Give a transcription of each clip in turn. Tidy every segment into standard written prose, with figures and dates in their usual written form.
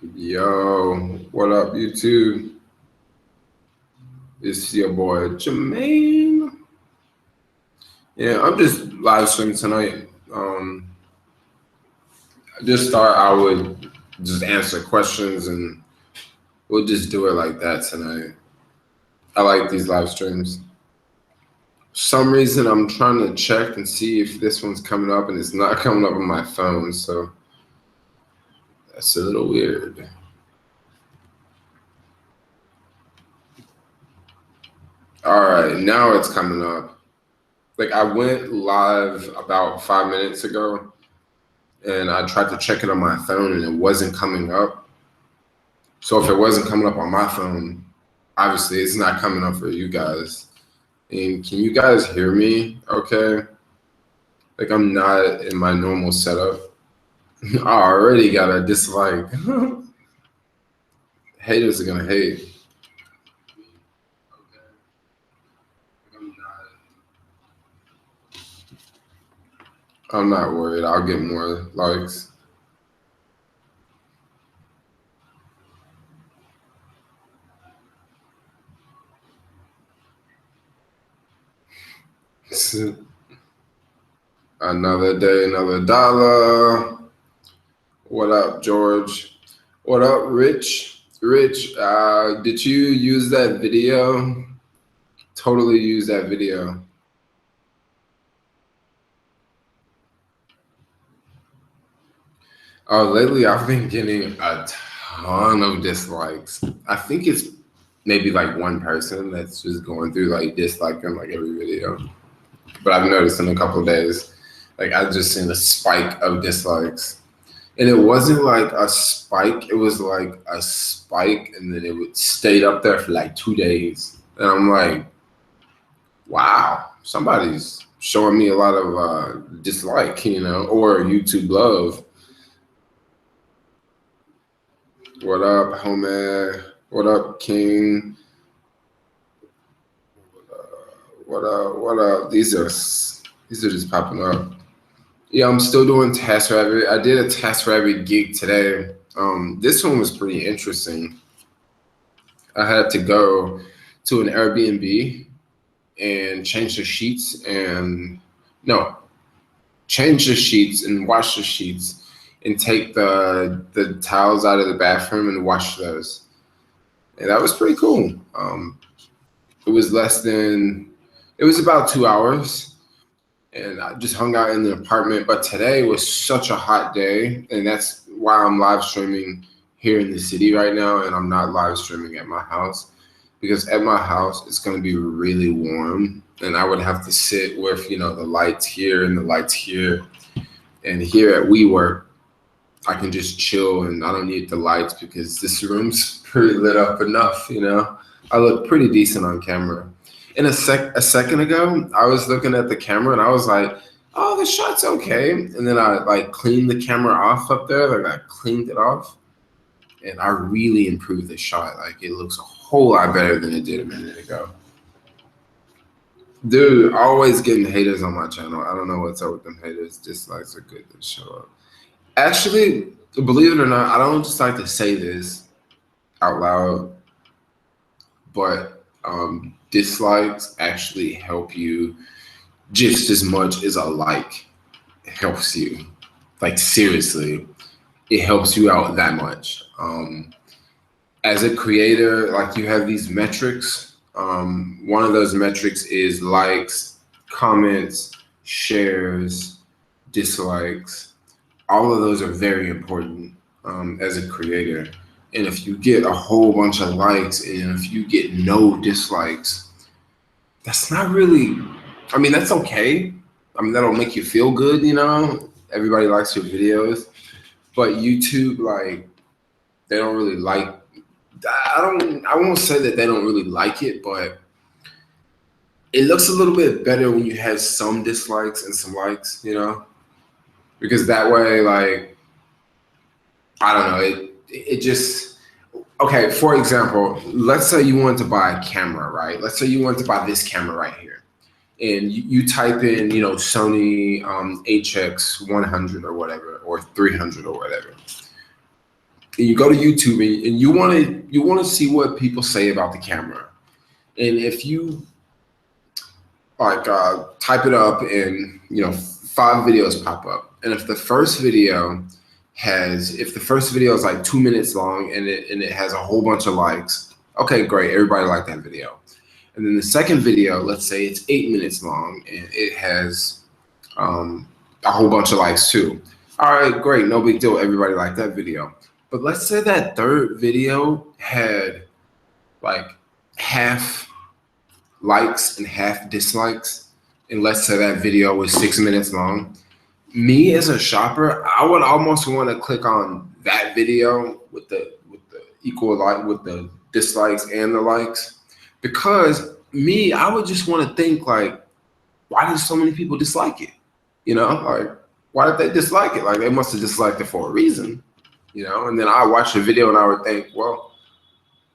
Yo, what up, YouTube? It's your boy Jermaine. Yeah, I'm just live streaming tonight. I just thought I would just answer questions and we'll just do it like that tonight. I like these live streams. For some reason, I'm trying to check and see if this one's coming up and it's not coming up on my phone, so that's a little weird. All right, now it's coming up. Like I went live about 5 minutes ago and I tried to check it on my phone and it wasn't coming up. So if it wasn't coming up on my phone, obviously it's not coming up for you guys. And can you guys hear me okay? Like I'm not in my normal setup. I already got a dislike. Haters are gonna hate. I'm not worried. I'll get more likes. Another day, another dollar. What up, George? What up, Rich? Rich, did you use that video? Totally use that video. Lately I've been getting a ton of dislikes. I think it's maybe like one person that's just going through like disliking like every video. But I've noticed in a couple of days, like I've just seen a spike of dislikes. And it wasn't like a spike, it was like a spike and then it would stayed up there for like 2 days. And I'm like, wow, somebody's showing me a lot of dislike, or YouTube love. What up, homie? What up, King? What up? What up? These are just popping up. Yeah, I'm still doing TaskRabbit. I did a TaskRabbit gig today. This one was pretty interesting. I had to go to an Airbnb and change the sheets and change the sheets and wash the sheets and take the towels out of the bathroom and wash those. And that was pretty cool. It was about 2 hours and I just hung out in the apartment. But today was such a hot day and that's why I'm live streaming here in the city right now and I'm not live streaming at my house because at my house it's going to be really warm and I would have to sit with, the lights here and the lights here. And here at WeWork, I can just chill and I don't need the lights because this room's pretty lit up enough, I look pretty decent on camera. And a second ago, I was looking at the camera and I was like, oh, the shot's okay. And then I like cleaned the camera off up there, like I cleaned it off. And I really improved the shot. Like it looks a whole lot better than it did a minute ago. Dude, always getting haters on my channel. I don't know what's up with them haters. Dislikes are good to show up. Actually, believe it or not, I don't just like to say this out loud, but dislikes actually help you just as much as a like helps you. Like seriously, it helps you out that much. As a creator, like you have these metrics. One of those metrics is likes, comments, shares, dislikes. All of those are very important as a creator. And if you get a whole bunch of likes and if you get no dislikes, that's not really, that's okay. That'll make you feel good, Everybody likes your videos. But YouTube, like, they don't really like, I won't say that they don't really like it, but it looks a little bit better when you have some dislikes and some likes, Because that way, like, I don't know, it just, okay, for example, let's say you want to buy a camera, right? Let's say you want to buy this camera right here. And you type in, Sony HX100 or whatever, or 300 or whatever. and you go to YouTube and you want to see what people say about the camera. And if you like type it up and 5 videos pop up, and if the first video is like 2 minutes long and it has a whole bunch of likes, okay, great, everybody liked that video. And then the second video, let's say it's 8 minutes long and it has a whole bunch of likes too. All right, great, no big deal, everybody liked that video. But let's say that third video had like half likes and half dislikes, and let's say that video was 6 minutes long. Me as a shopper, I would almost want to click on that video with the equal like with the dislikes and the likes, because I would just want to think like, why did so many people dislike it? Like, why did they dislike it? Like, they must have disliked it for a reason, And then I watch the video and I would think, well,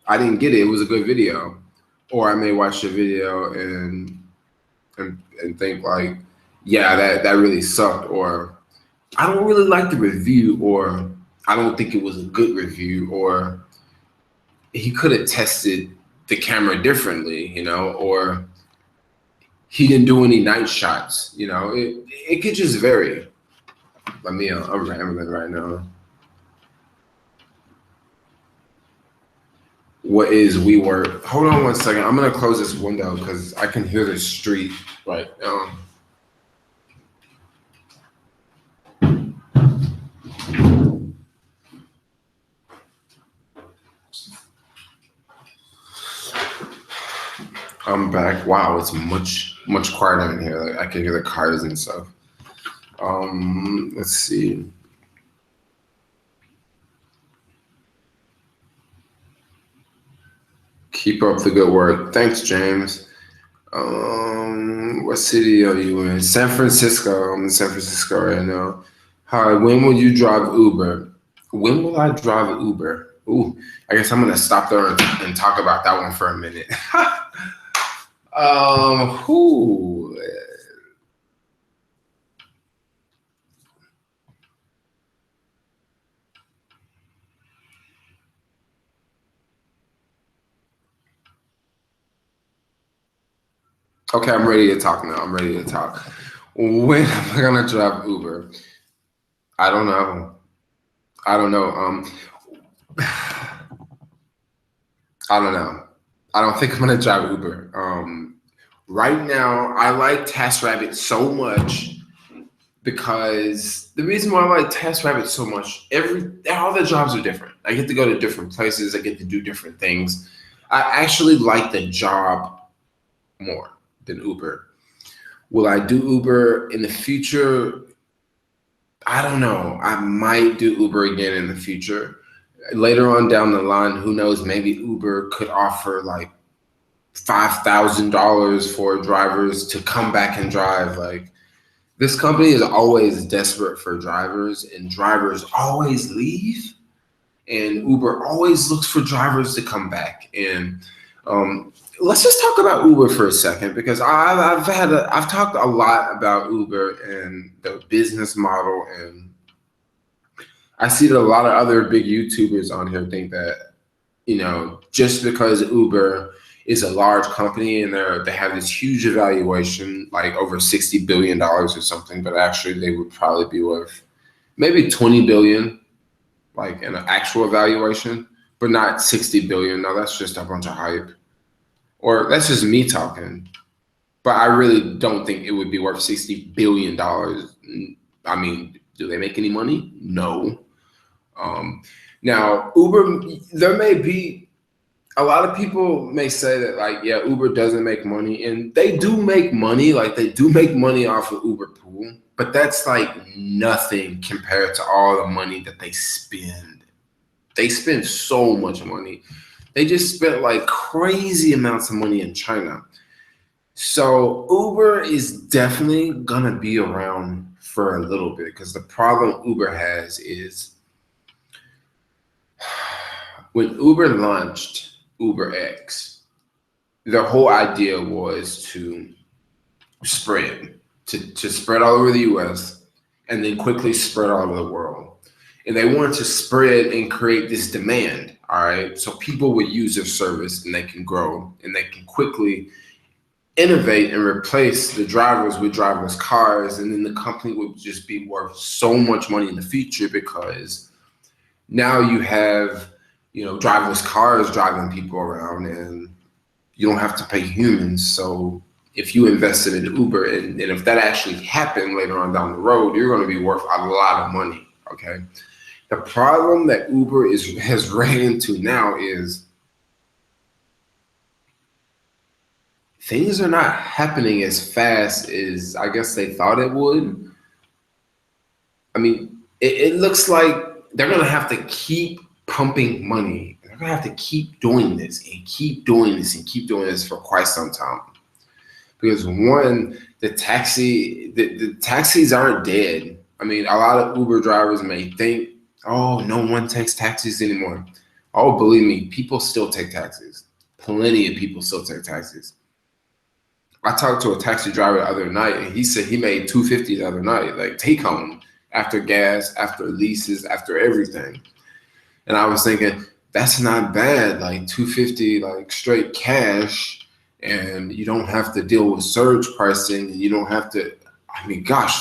I didn't get it. It was a good video. Or I may watch the video and think like, yeah, that really sucked. Or I don't really like the review, or I don't think it was a good review, or he could have tested the camera differently, or he didn't do any night shots, it could just vary. Let me, I'm rambling right now. What is WeWork? Hold on one second. I'm gonna close this window because I can hear the street right now. I'm back. Wow, it's much quieter in here. Like, I can hear the cars and stuff. Let's see. Keep up the good work. Thanks, James. What city are you in? San Francisco. I'm in San Francisco right now. Hi, when will you drive Uber? When will I drive Uber? Ooh, I guess I'm gonna stop there and talk about that one for a minute. Okay, I'm ready to talk now. I'm ready to talk. When am I gonna drive Uber? I don't know. I don't know. I don't know. I don't think I'm gonna drive Uber. Right now, I like TaskRabbit so much because the reason why I like TaskRabbit so much, all the jobs are different. I get to go to different places. I get to do different things. I actually like the job more than Uber. Will I do Uber in the future? I don't know. I might do Uber again in the future. Later on down the line, who knows, maybe Uber could offer like $5,000 for drivers to come back and drive. Like, this company is always desperate for drivers, and drivers always leave, and Uber always looks for drivers to come back. And let's just talk about Uber for a second, because I've talked a lot about Uber and the business model, and I see that a lot of other big YouTubers on here think that, just because Uber is a large company and they have this huge evaluation, like over $60 billion or something, but actually they would probably be worth maybe 20 billion, like in an actual evaluation, but not 60 billion. No, that's just a bunch of hype. Or that's just me talking. But I really don't think it would be worth $60 billion. I mean, do they make any money? No. Now, Uber, there may be, a lot of people may say that, like, yeah, Uber doesn't make money, and they do make money. Like, they do make money off of Uber Pool, but that's like nothing compared to all the money that they spend. They spend so much money. They just spent like crazy amounts of money in China. So Uber is definitely gonna be around for a little bit, because the problem Uber has is when Uber launched UberX, the whole idea was to spread all over the US and then quickly spread all over the world. And they wanted to spread and create this demand, all right? So people would use their service and they can grow and they can quickly innovate and replace the drivers with driverless cars. And then the company would just be worth so much money in the future because now you have, driverless cars driving people around and you don't have to pay humans. So if you invested in Uber and if that actually happened later on down the road, you're going to be worth a lot of money, okay? The problem that Uber has ran into now is things are not happening as fast as I guess they thought it would. I mean, it looks like they're going to have to keep pumping money. They're going to have to keep doing this and keep doing this and keep doing this for quite some time. Because one, the taxis aren't dead. I mean, a lot of Uber drivers may think, oh, no one takes taxis anymore. Oh, believe me, people still take taxis. Plenty of people still take taxis. I talked to a taxi driver the other night, and he said he made $250 the other night, like take home, after gas, after leases, after everything. And I was thinking, that's not bad, like $250, like straight cash. And you don't have to deal with surge pricing, and you don't have to. I mean, gosh,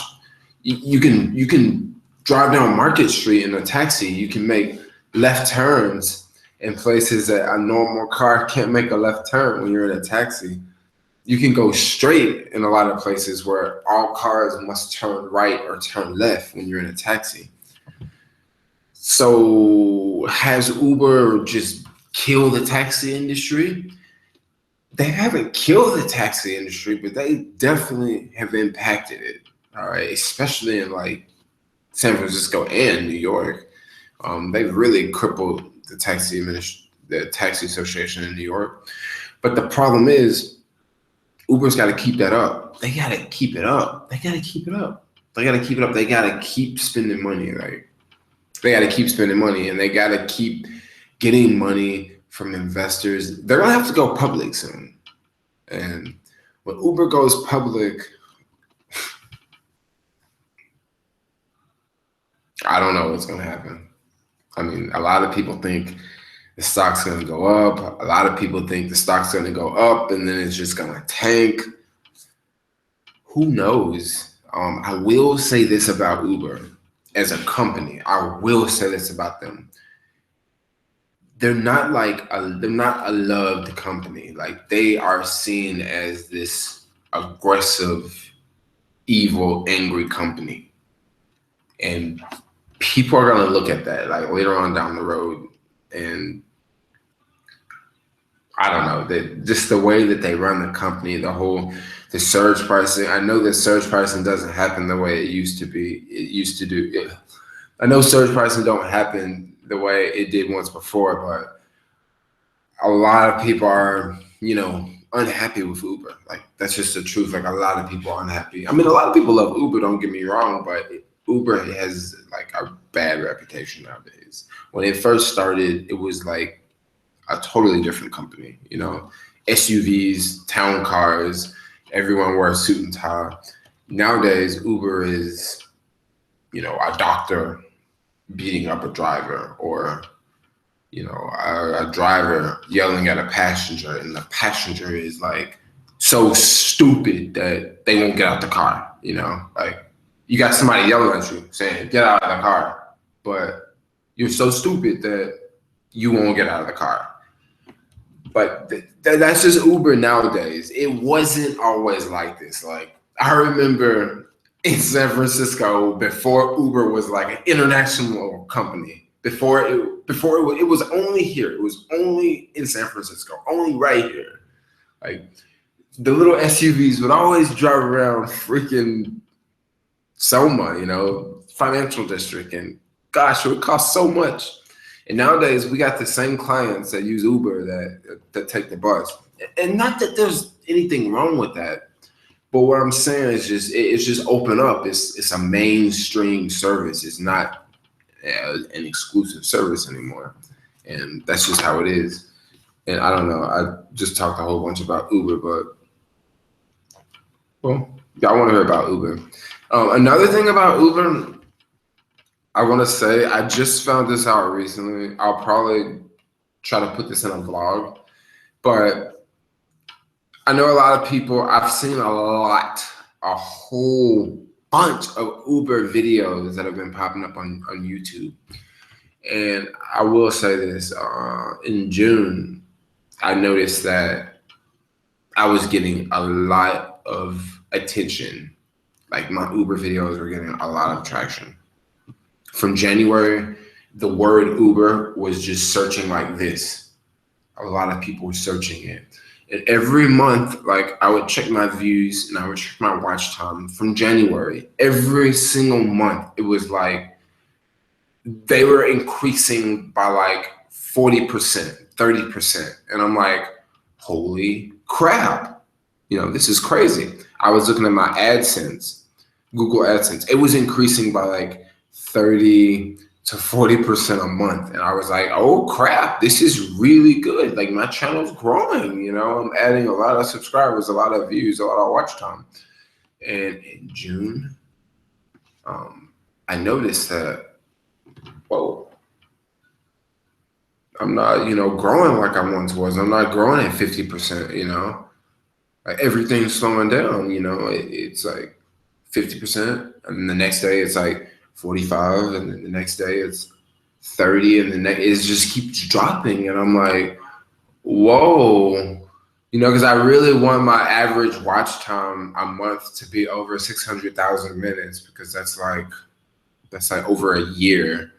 you can drive down Market Street in a taxi. You can make left turns in places that a normal car can't make a left turn when you're in a taxi. You can go straight in a lot of places where all cars must turn right or turn left when you're in a taxi. So has Uber just killed the taxi industry? They haven't killed the taxi industry, but they definitely have impacted it. All right, especially in like San Francisco and New York. They've really crippled the taxi association in New York. But the problem is, Uber's got to keep that up. They got to keep it up. They got to keep it up. They got to keep it up. They got to keep spending money. Like they got to keep spending money, and they got to keep getting money from investors. They're gonna have to go public soon. And when Uber goes public, I don't know what's gonna happen. I mean, a lot of people think the stock's gonna go up. A lot of people think the stock's gonna go up and then it's just gonna tank. Who knows? I will say this about Uber as a company. I will say this about them. They're not a loved company. Like they are seen as this aggressive, evil, angry company. And people are gonna look at that like later on down the road, and I don't know, just the way that they run the company, the surge pricing. I know that surge pricing doesn't happen the way it used to be. It used to do. I know surge pricing don't happen the way it did once before, but a lot of people are, unhappy with Uber. Like that's just the truth. Like a lot of people are unhappy. I mean, a lot of people love Uber, don't get me wrong, but Uber has like a bad reputation nowadays. When it first started, it was like a totally different company, SUVs, town cars, everyone wore a suit and tie. Nowadays, Uber is, a doctor beating up a driver, or a driver yelling at a passenger, and the passenger is like so stupid that they won't get out the car. Like you got somebody yelling at you saying get out of the car, but you're so stupid that you won't get out of the car. But that's just Uber nowadays. It wasn't always like this. Like I remember in San Francisco, before Uber was like an international company, before it was only here. It was only in San Francisco, only right here. Like the little SUVs would always drive around freaking Soma, financial district, and gosh, it would cost so much. And nowadays we got the same clients that use Uber that take the bus. And not that there's anything wrong with that. But what I'm saying is it's just open up. It's a mainstream service. It's not an exclusive service anymore. And that's just how it is. And I don't know. I just talked a whole bunch about Uber, but well, y'all want to hear about Uber. Another thing about Uber, I want to say I just found this out recently. I'll probably try to put this in a vlog, but I know a lot of people, I've seen a whole bunch of Uber videos that have been popping up on YouTube. And I will say this, in June, I noticed that I was getting a lot of attention. Like my Uber videos were getting a lot of traction. From January, the word Uber was just searching like this. A lot of people were searching it. And every month, like I would check my views and I would check my watch time from January. Every single month, it was like they were increasing by like 40%, 30%. And I'm like, holy crap. This is crazy. I was looking at my AdSense, Google AdSense. It was increasing by like 30 to 40% a month. And I was like, oh crap, this is really good. Like my channel's growing, I'm adding a lot of subscribers, a lot of views, a lot of watch time. And in June, I noticed that, whoa, I'm not, growing like I once was. I'm not growing at 50%, like everything's slowing down, it's like 50%. And the next day it's like 45. And then the next day it's 30. And it just keeps dropping. And I'm like, whoa, because I really want my average watch time a month to be over 600,000 minutes, because that's like over a year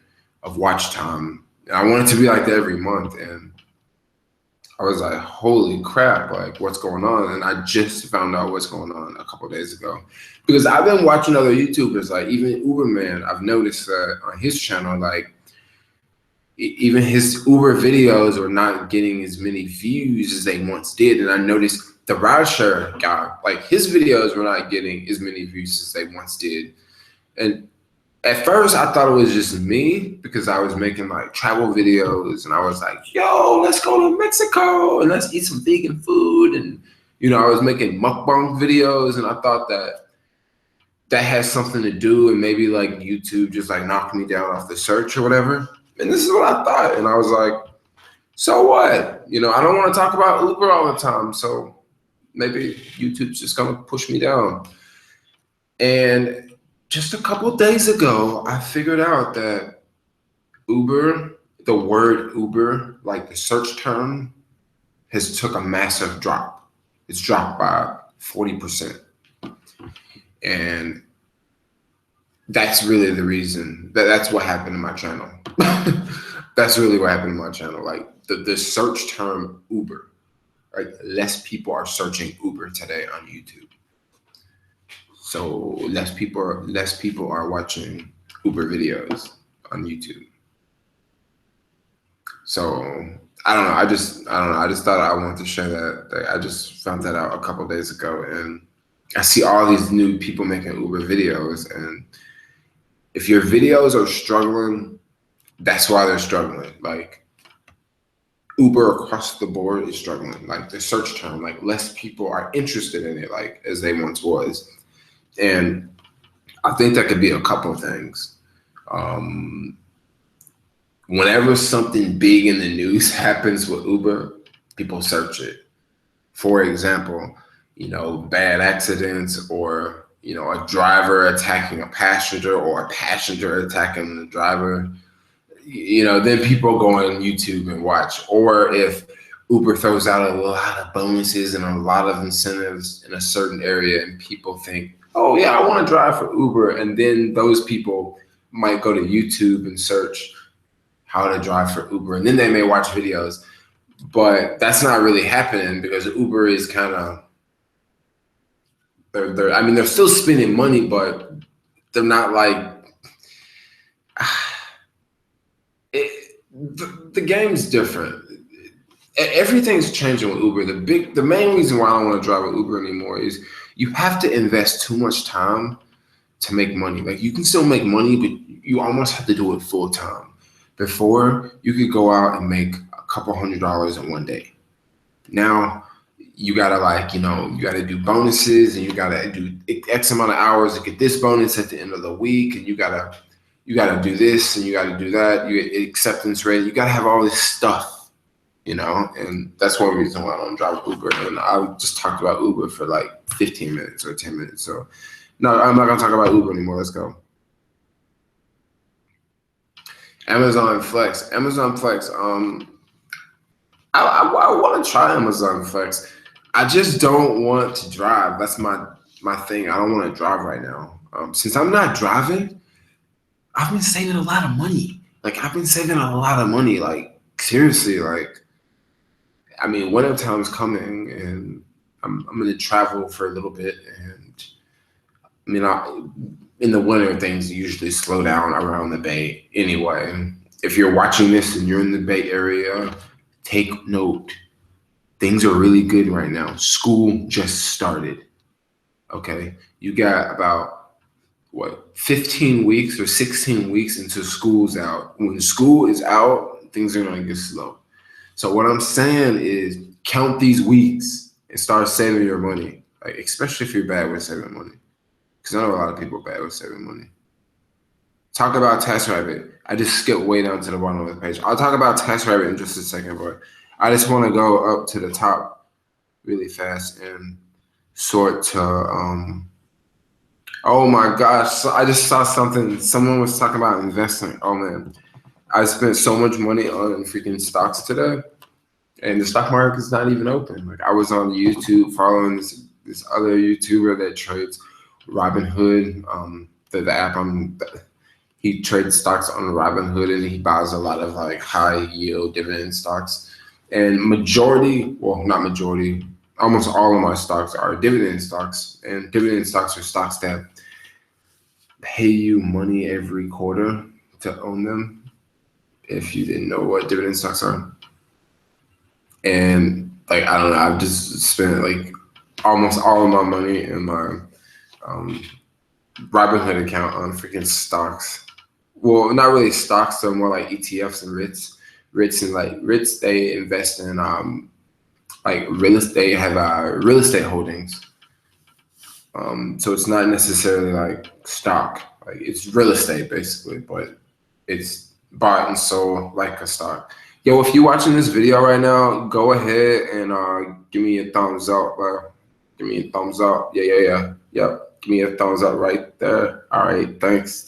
of watch time. And I want it to be like that every month. And I was like, holy crap, like what's going on? And I just found out what's going on a couple of days ago, because I've been watching other YouTubers, like even Uberman. I've noticed that on his channel, like even his Uber videos are not getting as many views as they once did. And I noticed the Rideshare guy, like his videos were not getting as many views as they once did. And at first I thought it was just me, because I was making like travel videos and I was like, yo, let's go to Mexico and let's eat some vegan food. And, I was making mukbang videos, and I thought that has something to do, and maybe like YouTube just like knocked me down off the search or whatever. And this is what I thought. And I was like, so what? I don't want to talk about Uber all the time. So maybe YouTube's just going to push me down. And just a couple of days ago, I figured out that Uber, the word Uber, like the search term, has took a massive drop. It's dropped by 40%. And that's really the reason. That's what happened to my channel. That's really what happened to my channel. Like the search term Uber, right? Less people are searching Uber today on YouTube. So less people are watching Uber videos on YouTube. So I don't know. I just thought I wanted to share that. I just found that out a couple of days ago, and I see all these new people making Uber videos. And if your videos are struggling, that's why they're struggling. Like Uber across the board is struggling. Like the search term, like less people are interested in it, like as they once was. And I think that could be a couple of things. Whenever something big in the news happens with Uber, people search it. For example, bad accidents, or, a driver attacking a passenger, or a passenger attacking the driver. Then people go on YouTube and watch. Or if Uber throws out a lot of bonuses and a lot of incentives in a certain area, and people think, oh yeah, I want to drive for Uber. And then those people might go to YouTube and search how to drive for Uber. And then they may watch videos. But that's not really happening, because Uber is kind of, they're still spending money, but they're not like, the game's different. Everything's changing with Uber. The main reason why I don't want to drive with Uber anymore is you have to invest too much time to make money. Like you can still make money, but you almost have to do it full time. Before, you could go out and make a couple $100 in one day. Now you gotta you gotta do bonuses, and you gotta do X amount of hours to get this bonus at the end of the week, and you gotta you got to do this and you got to do that. You get acceptance rate. You got to have all this stuff, and that's one reason why I don't drive Uber. And I just talked about Uber for like 15 minutes or 10 minutes. So no, I'm not going to talk about Uber anymore. Let's go. Amazon Flex. I want to try Amazon Flex. I just don't want to drive. That's my thing. I don't want to drive right now. Since I'm not driving, I've been saving a lot of money. Like seriously. Like, I mean, winter time's coming, and I'm gonna travel for a little bit. And I mean, in the winter, things usually slow down around the Bay anyway. If you're watching this and you're in the Bay Area, take note. Things are really good right now. School just started. Okay. You got about 15 weeks or 16 weeks until school's out. When school is out, things are going to get slow. So what I'm saying is count these weeks and start saving your money, like, especially if you're bad with saving money. Because I know a lot of people are bad with saving money. Talk about TaskRabbit. I just skipped way down to the bottom of the page. I'll talk about TaskRabbit in just a second, but I just want to go up to the top really fast and sort to, oh my gosh, so I just saw something. Someone was talking about investing. Oh man, I spent so much money on freaking stocks today, and the stock market is not even open. Like, I was on YouTube following this other YouTuber that trades Robinhood, the app he trades stocks on Robinhood, and he buys a lot of like high yield dividend stocks. And almost all of my stocks are dividend stocks. And dividend stocks are stocks that pay you money every quarter to own them, if you didn't know what dividend stocks are. And like, I don't know, I've just spent like almost all of my money in my Robinhood account on freaking stocks. Well, not really stocks, though, more like ETFs and REITs. REITs, they invest in like real estate. They have real estate holdings. So it's not necessarily like stock. Like, it's real estate basically, but it's bought and sold like a stock. Yo, if you're watching this video right now, go ahead and give me a thumbs up, bro. Give me a thumbs up. Yeah. Yep. Give me a thumbs up right there. All right. Thanks.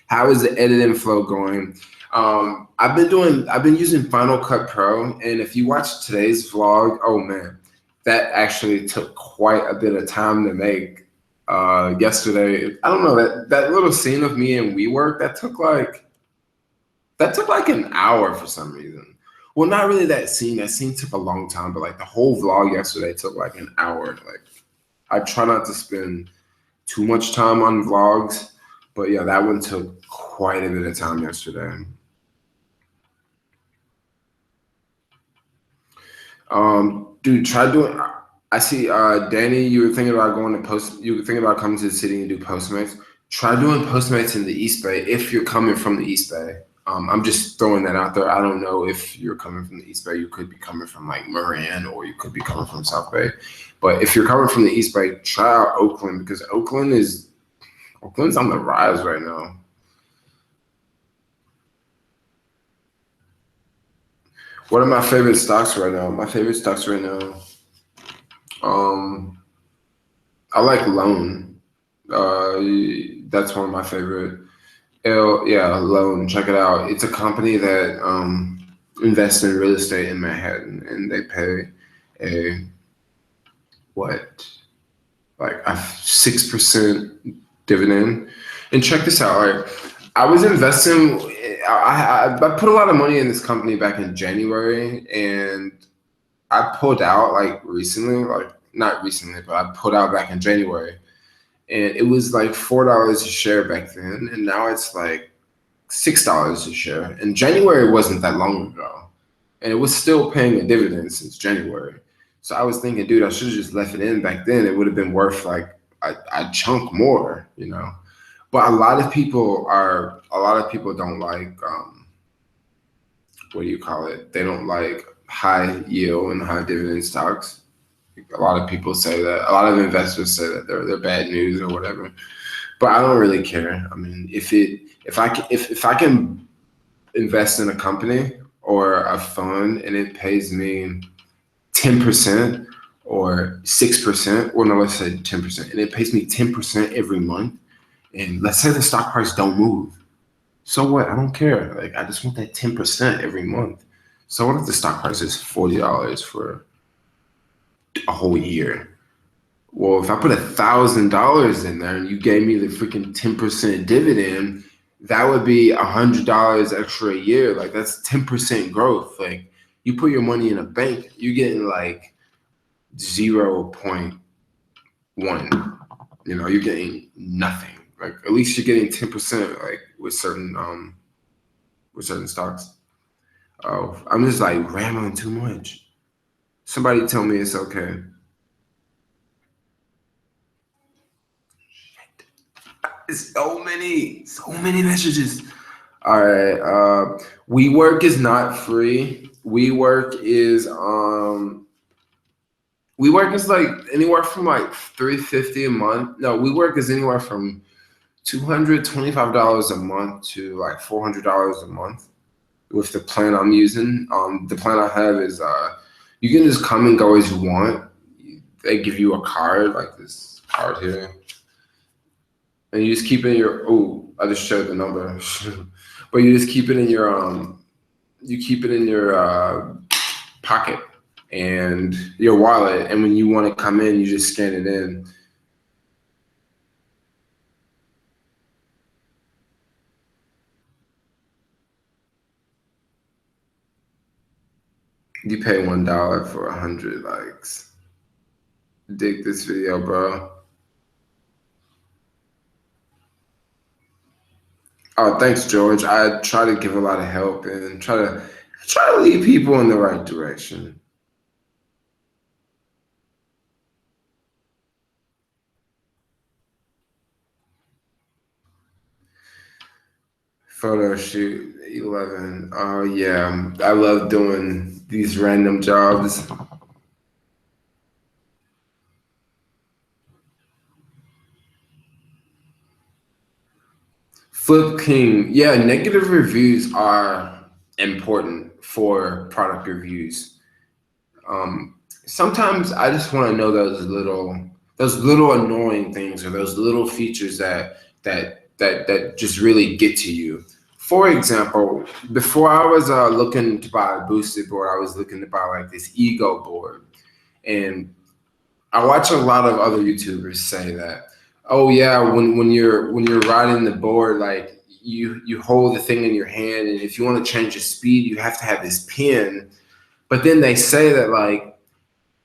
How is the editing flow going? I've been using Final Cut Pro, and if you watch today's vlog, oh man, that actually took quite a bit of time to make. Yesterday, I don't know, that little scene of me and WeWork, that took like an hour for some reason. Well, not really that scene. That scene took a long time, but like the whole vlog yesterday took like an hour. Like, I try not to spend too much time on vlogs, but yeah, that one took quite a bit of time yesterday. Dude, try doing. I see, Danny, you were thinking about coming to the city and do Postmates. Try doing Postmates in the East Bay if you're coming from the East Bay. I'm just throwing that out there. I don't know if you're coming from the East Bay. You could be coming from like Marin, or you could be coming from South Bay. But if you're coming from the East Bay, try out Oakland, because Oakland's on the rise right now. What are my favorite stocks right now? I like Loan. That's one of my favorite. Loan. Check it out. It's a company that invests in real estate in Manhattan, and they pay a 6% dividend. And check this out. Like, I was investing. I put a lot of money in this company back in January, and I pulled out like recently, like not recently, but I pulled out back in January, and it was like $4 a share back then, and now it's like $6 a share. And January wasn't that long ago, and it was still paying a dividend since January. So I was thinking, dude, I should have just left it in back then. It would have been worth like a chunk more, you know. But a lot of people don't like what do you call it? They don't like high yield and high dividend stocks. A lot of people say that. A lot of investors say that they're bad news or whatever. but I don't really care. I mean, if I can invest in a company or a fund and it pays me 10% or 6%, or no, let's say 10%, and it pays me 10% every month, and let's say the stock price don't move. So what? I don't care. Like I just want that 10% every month. So what if the stock price is $40 for a whole year? Well, if I put $1,000 in there and you gave me the freaking 10% dividend, that would be $100 extra a year. Like that's 10% growth. Like you put your money in a bank, you're getting like 0.1. You're getting nothing. Like at least you're getting 10%. Like with certain stocks. Oh, I'm just like rambling too much. Somebody tell me it's okay. It's so many messages. All right. WeWork is not free. WeWork is like anywhere from like $350 a month. No, WeWork is anywhere from $225 a month to like $400 a month with the plan I'm using. The plan I have is you can just come and go as you want. They give you a card, like this card here. And you just keep it in your, oh, I just showed the number. But you just keep it in your pocket and your wallet, and when you want to come in, you just scan it in. You pay $1 for 100 likes. Dig this video, bro. Oh, thanks, George. I try to give a lot of help and try to lead people in the right direction. Photo shoot 11. Oh yeah, I love doing these random jobs. Flip King. Yeah, negative reviews are important for product reviews. Sometimes I just want to know those little annoying things or those little features that just really get to you. For example, before I was looking to buy a boosted board, I was looking to buy like this ego board, and I watch a lot of other YouTubers say that, oh yeah, when you're riding the board, like you hold the thing in your hand, and if you want to change the speed, you have to have this pin. But then they say that like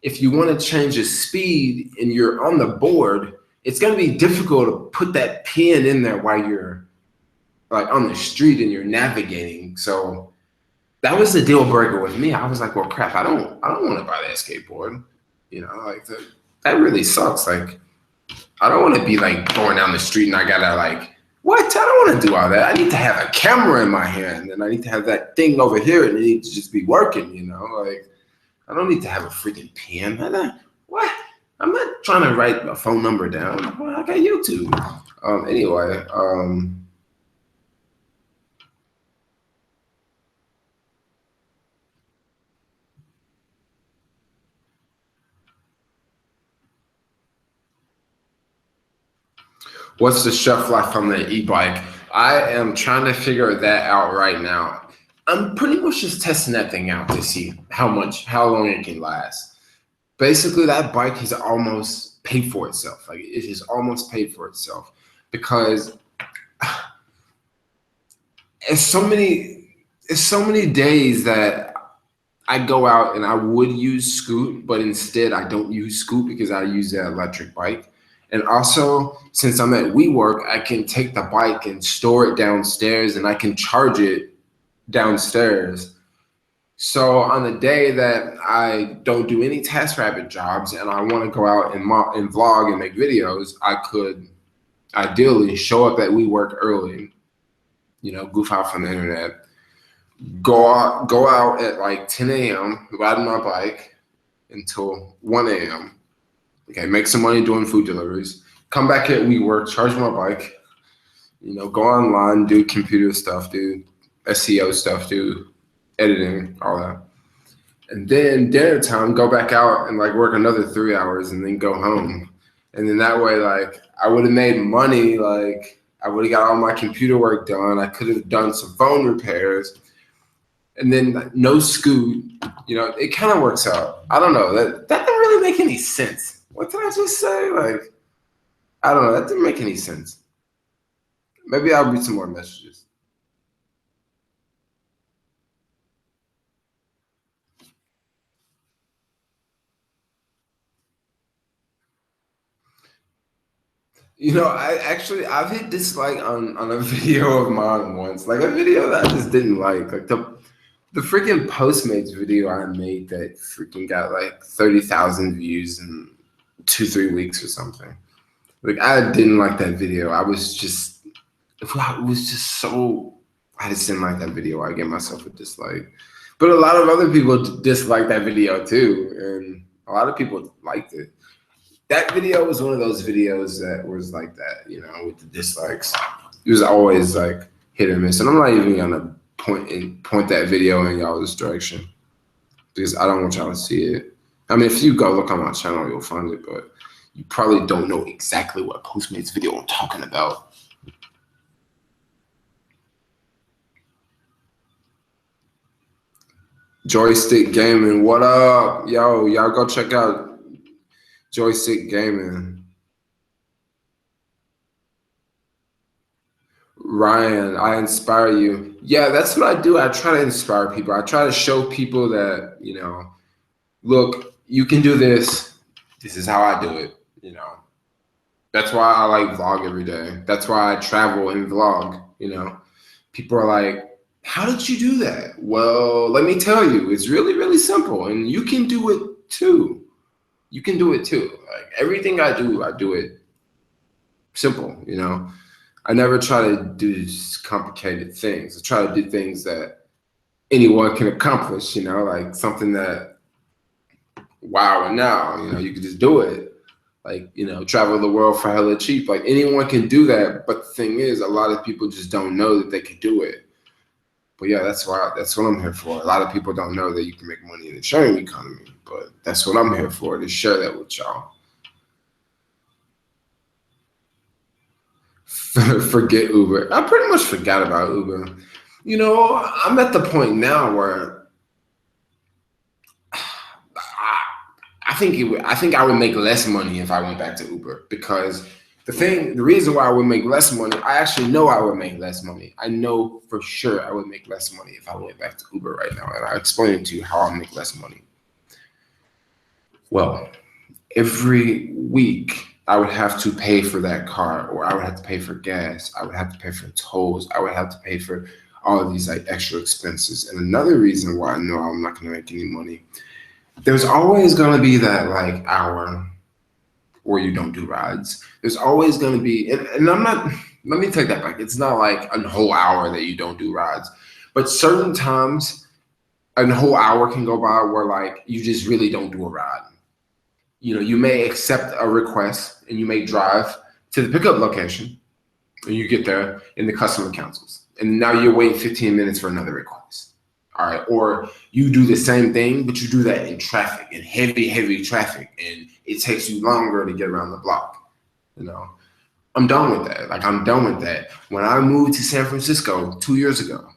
if you want to change the speed and you're on the board, it's going to be difficult to put that pin in there while you're like on the street and you're navigating. So that was the deal breaker with me. I was like, well, crap, I don't want to buy that skateboard. Like that really sucks. Like, I don't want to be like going down the street and I gotta like, what? I don't want to do all that. I need to have a camera in my hand and I need to have that thing over here and it needs to just be working, like I don't need to have a freaking pen. What? I'm not trying to write a phone number down. I got YouTube. Anyway, what's the shelf life on the e-bike? I am trying to figure that out right now. I'm pretty much just testing that thing out to see how long it can last. Basically, that bike has almost paid for itself. Like it has almost paid for itself because it's so many days that I go out and I would use Scoot, but instead I don't use Scoot because I use that electric bike. And also, since I'm at WeWork, I can take the bike and store it downstairs and I can charge it downstairs. So on the day that I don't do any TaskRabbit jobs and I want to go out and vlog and make videos, I could ideally show up at WeWork early, goof out from the internet, go out at like 10 a.m., ride my bike until 1 a.m. Okay, make some money doing food deliveries. come back at WeWork, charge my bike, go online, do computer stuff, do SEO stuff, do editing, all that. And then dinner time, go back out and like work another 3 hours and then go home. And then that way, like I would have made money, like I would have got all my computer work done. I could have done some phone repairs. And then no scoot, it kind of works out. I don't know. That didn't really make any sense. What did I just say? Like, I don't know. That didn't make any sense. Maybe I'll read some more messages. I've hit dislike on a video of mine once, like a video that I just didn't like the freaking Postmates video I made that freaking got like 30,000 views in 2-3 weeks or something. Like I didn't like that video. I just didn't like that video. I gave myself a dislike. But a lot of other people disliked that video too, and a lot of people liked it. That video was one of those videos that was like that, with the dislikes. It was always like hit or miss. And I'm not even gonna point that video in y'all's direction because I don't want y'all to see it. I mean, if you go look on my channel, you'll find it, but you probably don't know exactly what Postmates video I'm talking about. Joystick Gaming, what up? Yo, y'all go check out Joystick Gaming. Ryan, I inspire you. Yeah, that's what I do. I try to inspire people. I try to show people that, look, you can do this. This is how I do it, That's why I like vlog every day. That's why I travel and vlog, People are like, how did you do that? Well, let me tell you, it's really, really simple. And you can do it too. You can do it too. Like everything I do it simple, I never try to do complicated things. I try to do things that anyone can accomplish, like something that, wow, and now, you can just do it. Like, travel the world for hella cheap. Like anyone can do that. But the thing is, a lot of people just don't know that they can do it. But yeah, that's what I'm here for. A lot of people don't know that you can make money in the sharing economy. But that's what I'm here for, to share that with y'all. Forget Uber. I pretty much forgot about Uber. I'm at the point now where I think I would make less money if I went back to Uber, because the reason why I would make less money, I actually know I would make less money. I know for sure I would make less money if I went back to Uber right now, and I'll explain to you how I'll make less money. Well, every week I would have to pay for that car, or I would have to pay for gas. I would have to pay for tolls. I would have to pay for all of these like extra expenses. And another reason why I know I'm not going to make any money, there's always going to be that like hour where you don't do rides. There's always going to be, and I'm not, let me take that back. It's not like a whole hour that you don't do rides, but certain times a whole hour can go by where like you just really don't do a ride. You may accept a request and you may drive to the pickup location and you get there and the customer cancels. And now you're waiting 15 minutes for another request. All right. Or you do the same thing, but you do that in traffic, in heavy, heavy traffic. And it takes you longer to get around the block. I'm done with that. Like I'm done with that. When I moved to San Francisco 2 years ago,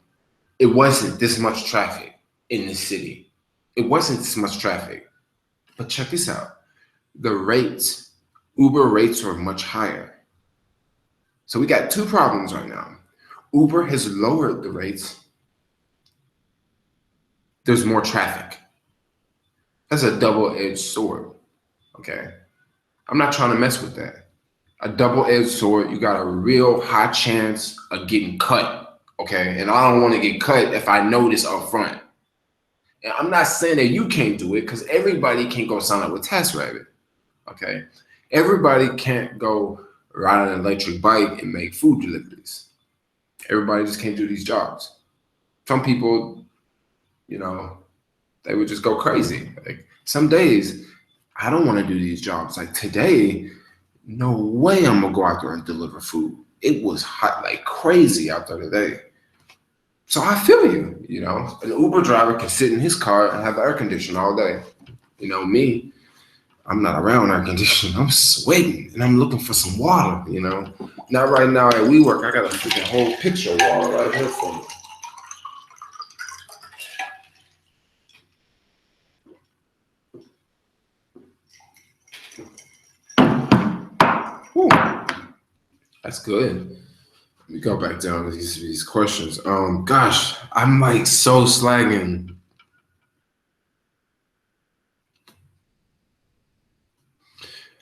it wasn't this much traffic in the city. It wasn't this much traffic. But check this out. The rates, Uber rates are much higher. So we got two problems right now. Uber has lowered the rates. There's more traffic. That's a double-edged sword, okay? I'm not trying to mess with that. A double-edged sword, you got a real high chance of getting cut, okay? And I don't want to get cut if I know this up front. And I'm not saying that you can't do it, because everybody can't go sign up with TaskRabbit. Okay, everybody can't go ride an electric bike and make food deliveries. Everybody just can't do these jobs. Some people, they would just go crazy. Like some days, I don't want to do these jobs. Like today, No way I'm gonna go out there and deliver food. It was hot like crazy out there today. So I feel you, you know. An Uber driver can sit in his car and have air conditioning all day. You know, me, I'm not around air conditioning. I'm sweating and I'm looking for some water, you know. Not right now at WeWork, I got a freaking whole picture wall right here for me. Whew, that's good. Let me go back down to these questions. Gosh, I'm like so slagging.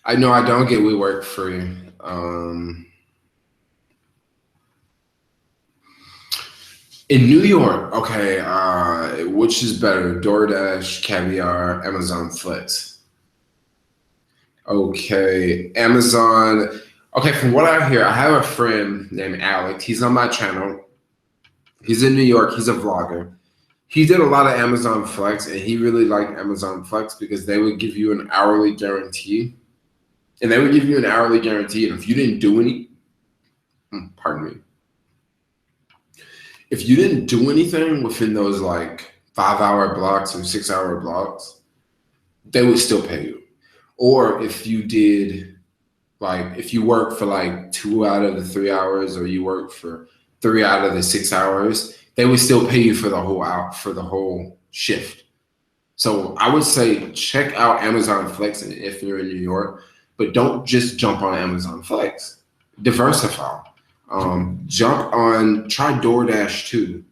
I know I don't get WeWork free. In New York, okay, which is better, DoorDash, Caviar, Amazon Flex? Okay, Amazon. Okay, from what I hear, I have a friend named Alex. He's on my channel. He's in New York. He's a vlogger. He did a lot of Amazon Flex, and he really liked Amazon Flex because they would give you an hourly guarantee. And they would give you an hourly guarantee, and if you didn't do any, pardon me, if you didn't do anything within those like 5 hour blocks or 6 hour blocks, they would still pay you. Or if you did, like, if you work for like 2 out of the 3 hours, or you work for 3 out of the 6 hours, they would still pay you for the whole shift. So I would say check out Amazon Flex if you're in New York, but don't just jump on Amazon Flex. Diversify. Try DoorDash too.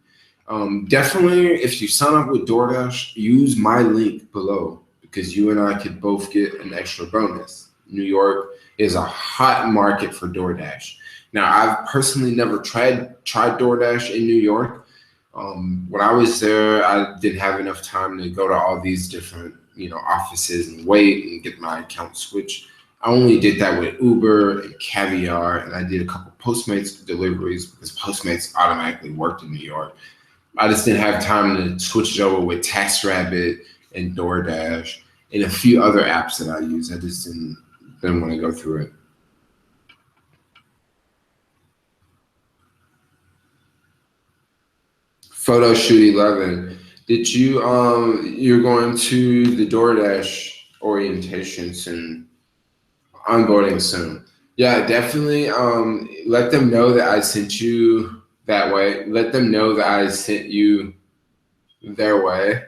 Definitely, if you sign up with DoorDash, use my link below because you and I could both get an extra bonus. New York is a hot market for DoorDash. Now, I've personally never tried DoorDash in New York. When I was there, I didn't have enough time to go to all these different, offices and wait and get my account switched. I only did that with Uber and Caviar, and I did a couple Postmates deliveries because Postmates automatically worked in New York. I just didn't have time to switch it over with TaxRabbit and DoorDash and a few other apps that I use. I just didn't want to go through it. Photo shoot 11. Did you you're going to the DoorDash orientation soon? Onboarding soon. Yeah, definitely. Let them know that I sent you that way. Let them know that I sent you their way.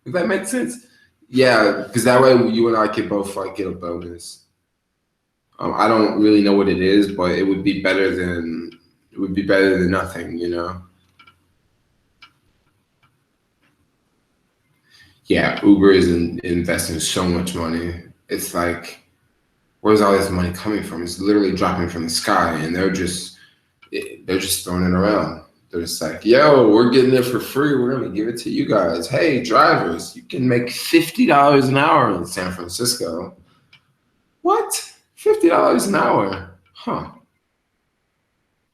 If that makes sense. Yeah, because that way you and I could both like get a bonus. I don't really know what it is, but it would be better than nothing, you know. Yeah, Uber is investing so much money. It's like, where's all this money coming from? It's literally dropping from the sky, and they're just throwing it around. They're just like, yo, we're getting it for free. We're gonna give it to you guys. Hey, drivers, you can make $50 an hour in San Francisco. What? $50 an hour? Huh.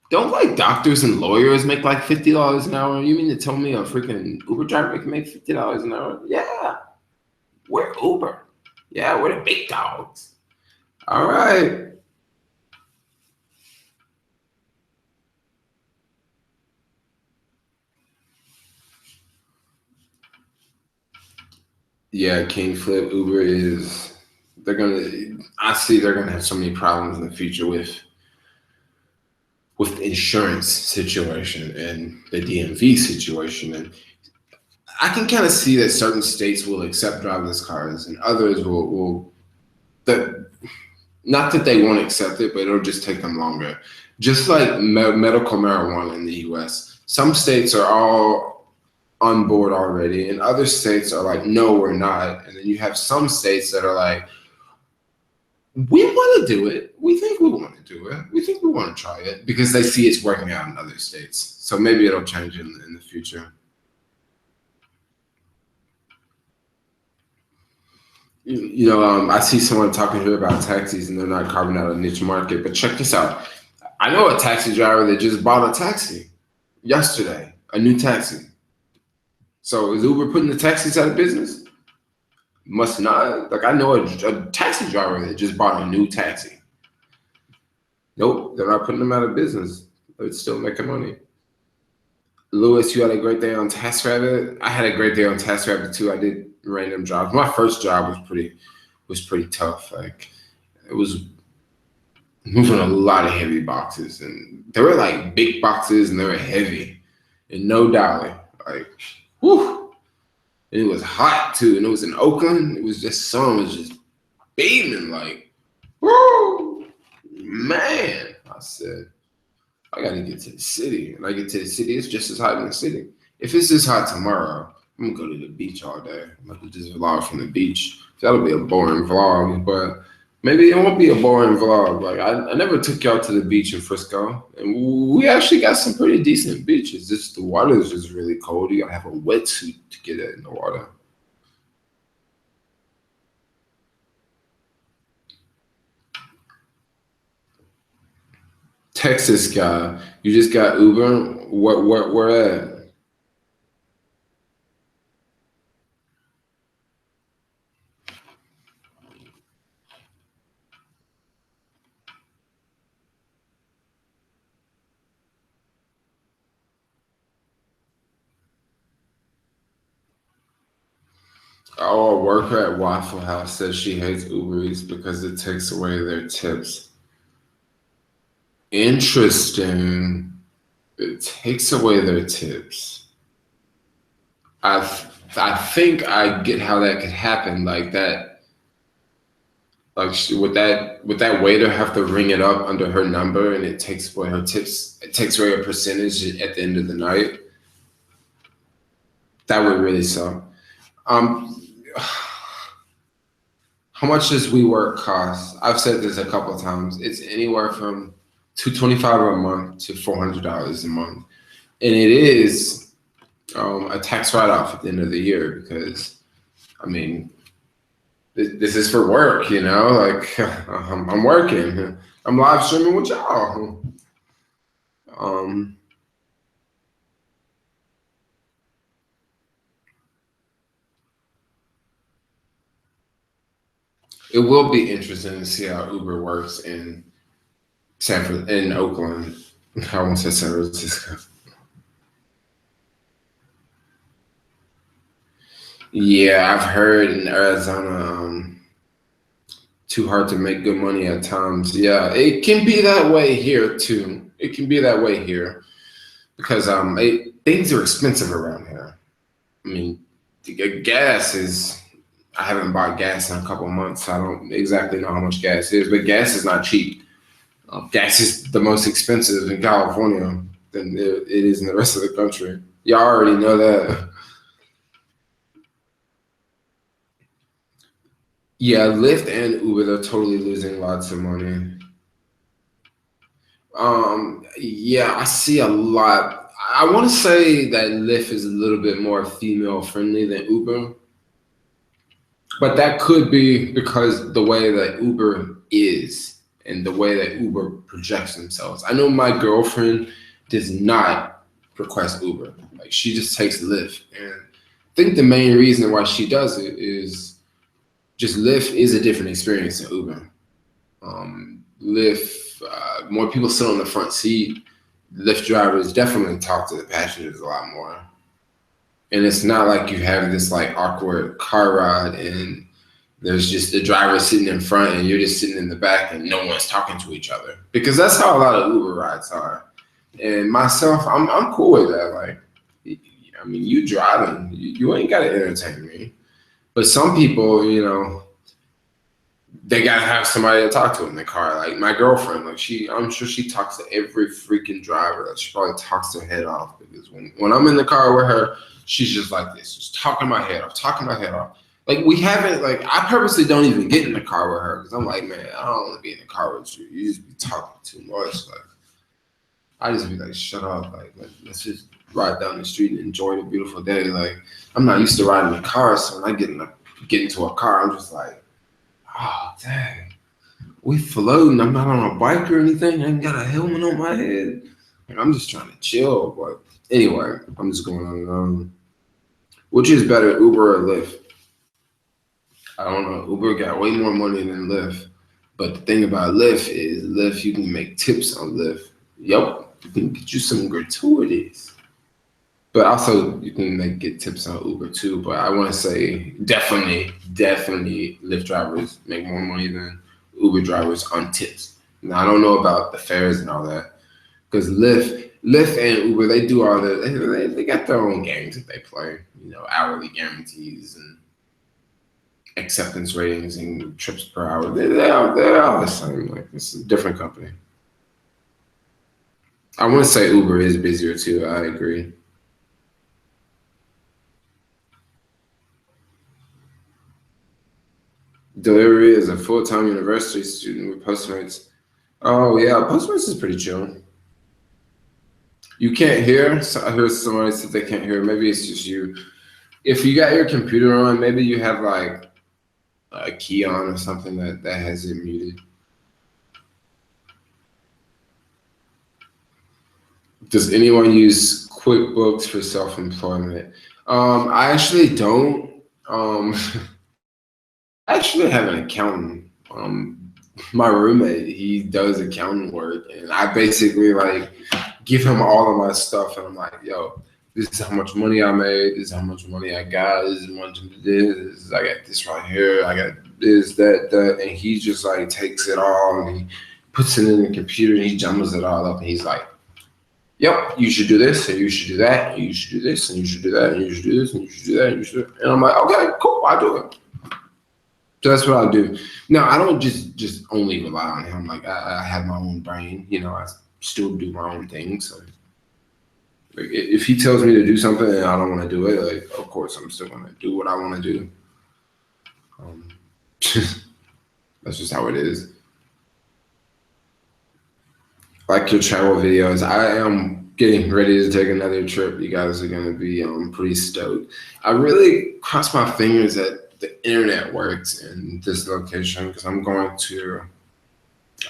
Don't like doctors and lawyers make like $50 an hour? You mean to tell me a freaking Uber driver can make $50 an hour? Yeah, we're Uber. Yeah, we're the big dogs. All right. Yeah, King Flip Uber is they're gonna I see they're gonna have so many problems in the future with the insurance situation and the DMV situation. And I can kind of see that certain states will accept driverless cars and others will that not that they won't accept it, but it'll just take them longer. Just like medical marijuana in the US. Some states are all on board already, and other states are like, no, we're not. And then you have some states that are like, we want to do it. We think we want to do it. We think we want to try it because they see it's working out in other states. So maybe it'll change in the future. I see someone talking here about taxis and they're not carving out a niche market. But check this out. I know a taxi driver that just bought a taxi yesterday, a new taxi. So is Uber putting the taxis out of business? Must not. Like I know a taxi driver that just bought a new taxi. Nope, they're not putting them out of business. They're still making money. Lewis, you had a great day on TaskRabbit. I had a great day on TaskRabbit too. I did random jobs. My first job was pretty tough. Like it was moving a lot of heavy boxes, and they were like big boxes, and they were heavy, and no dolly. Like, whew. And it was hot too, and it was in Oakland. It was just sun was just beaming. Like, woo, man. I said, I gotta get to the city. And I get to the city, it's just as hot in the city. If it's this hot tomorrow, I'm gonna go to the beach all day. I'm gonna just vlog from the beach. That'll be a boring vlog, but maybe it won't be a boring vlog. Like I never took y'all to the beach in Frisco, and we actually got some pretty decent beaches. Just the water is just really cold. You gotta have a wetsuit to get it in the water. Texas guy, you just got Uber. What where at? Oh, a worker at Waffle House says she hates Uber Eats because it takes away their tips. Interesting. It takes away their tips. I think I get how that could happen. Like that, like would that waiter have to ring it up under her number, and it takes away her tips. It takes away a percentage at the end of the night. That would really suck. Um, how much does WeWork cost? I've said this a couple of times. It's anywhere from $225 a month to $400 a month, and it is a tax write-off at the end of the year because I mean this is for work, Like I'm working, I'm live streaming with y'all. Um, it will be interesting to see how Uber works in Oakland. I won't say San Francisco. Yeah, I've heard in Arizona, too hard to make good money at times. Yeah, it can be that way here too. It can be that way here because things are expensive around here. I mean, to get gas is. I haven't bought gas in a couple of months. So I don't exactly know how much gas is, but gas is not cheap. Gas is the most expensive in California than it is in the rest of the country. Y'all already know that. Yeah, Lyft and Uber, they're totally losing lots of money. Yeah, I see a lot. I want to say that Lyft is a little bit more female friendly than Uber, but that could be because the way that Uber is and the way that Uber projects themselves. I know my girlfriend does not request Uber. Like she just takes Lyft. And I think the main reason why she does it is just Lyft is a different experience than Uber. Lyft, more people sit on the front seat. Lyft drivers definitely talk to the passengers a lot more. And it's not like you have this like awkward car ride and there's just the driver sitting in front and you're just sitting in the back and no one's talking to each other. Because that's how a lot of Uber rides are. And myself, I'm cool with that. Like, I mean, you driving, you ain't gotta entertain me. But some people, they gotta have somebody to talk to in the car. Like my girlfriend, like I'm sure she talks to every freaking driver. That she probably talks her head off because when I'm in the car with her, she's just like this, just talking my head off, talking my head off. Like we haven't, like I purposely don't even get in the car with her because I'm like, man, I don't want to be in the car with you. You just be talking too much. Like I just be like, shut up. Like let's just ride down the street and enjoy the beautiful day. Like I'm not used to riding in cars, so when I get into a car, I'm just like, oh dang, we floating. I'm not on a bike or anything. I ain't got a helmet on my head. Like, I'm just trying to chill. But anyway, I'm just going on. Which is better, Uber or Lyft? I don't know. Uber got way more money than Lyft, But the thing about Lyft is Lyft, you can make tips on Lyft. Yep, you can get you some gratuities. But also you can get tips on Uber too. But I want to say definitely Lyft drivers make more money than Uber drivers on tips. Now I don't know about the fares and all that because Lyft and Uber they do all the they got their own games that they play. Hourly guarantees and acceptance ratings and trips per hour. They're all the same. Like it's a different company. I want to say Uber is busier too. I agree. Delivery is a full-time university student with Postmates. Oh yeah, Postmates is pretty chill. You can't hear. So I heard somebody said they can't hear. Maybe it's just you. If you got your computer on, maybe you have like a key on or something that has it muted. Does anyone use QuickBooks for self-employment? I actually don't. I actually have an accountant. My roommate, he does accounting work, and I basically like give him all of my stuff, and I'm like, yo, this is how much money I made, this is how much money I got, this is how much of this, I got this right here, I got this, that, and he just like takes it all and he puts it in the computer and he jumbles it all up, and he's like, yep, you should do this, and you should do that, and you should do this, and you should do that, and you should do this, and you should do that, and you should do it. And I'm like, okay, cool, I'll do it. So that's what I'll do. Now I don't just only rely on him. Like I have my own brain. I still do my own thing. So like, if he tells me to do something and I don't want to do it, like of course I'm still gonna do what I want to do. Um, that's just how it is. Like your travel videos, I am getting ready to take another trip. You guys are gonna be pretty stoked. I really cross my fingers that the internet works in this location because I'm going to.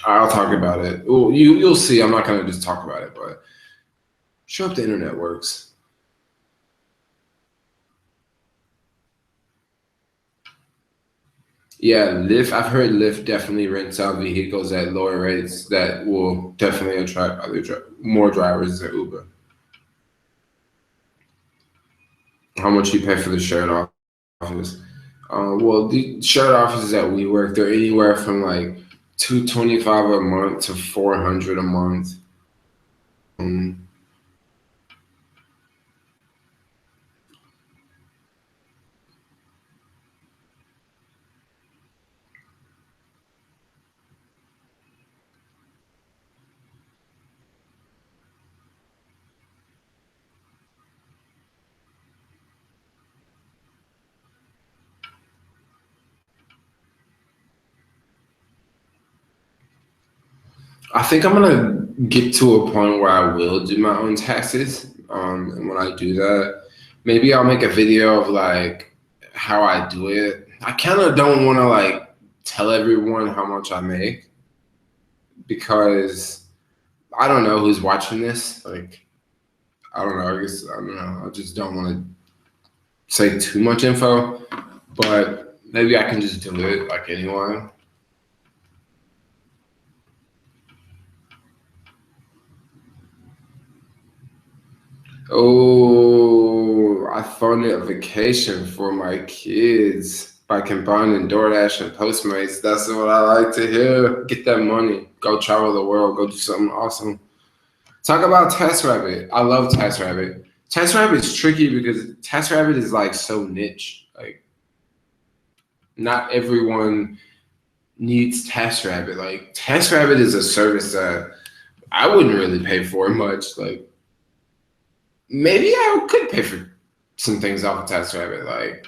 I'll talk about it. Well, you'll see. I'm not gonna just talk about it, but sure if the internet works. Yeah, Lyft. I've heard Lyft definitely rents out vehicles at lower rates that will definitely attract more drivers than Uber. How much you pay for the shared office? Well, the shared offices that we work, they're anywhere from like 225 a month to 400 a month. Um, I think I'm gonna get to a point where I will do my own taxes. And when I do that, maybe I'll make a video of like how I do it. I kind of don't want to like tell everyone how much I make because I don't know who's watching this. Like, I don't know. I guess I don't know. I just don't want to say too much info, but maybe I can just do it like anyone. Oh, I funded a vacation for my kids by combining DoorDash and Postmates. That's what I like to hear. Get that money. Go travel the world. Go do something awesome. Talk about TaskRabbit. I love TaskRabbit. TaskRabbit is tricky because TaskRabbit is like so niche. Like not everyone needs TaskRabbit. Like TaskRabbit is a service that I wouldn't really pay for much. Like maybe I could pay for some things off of TaskRabbit. Like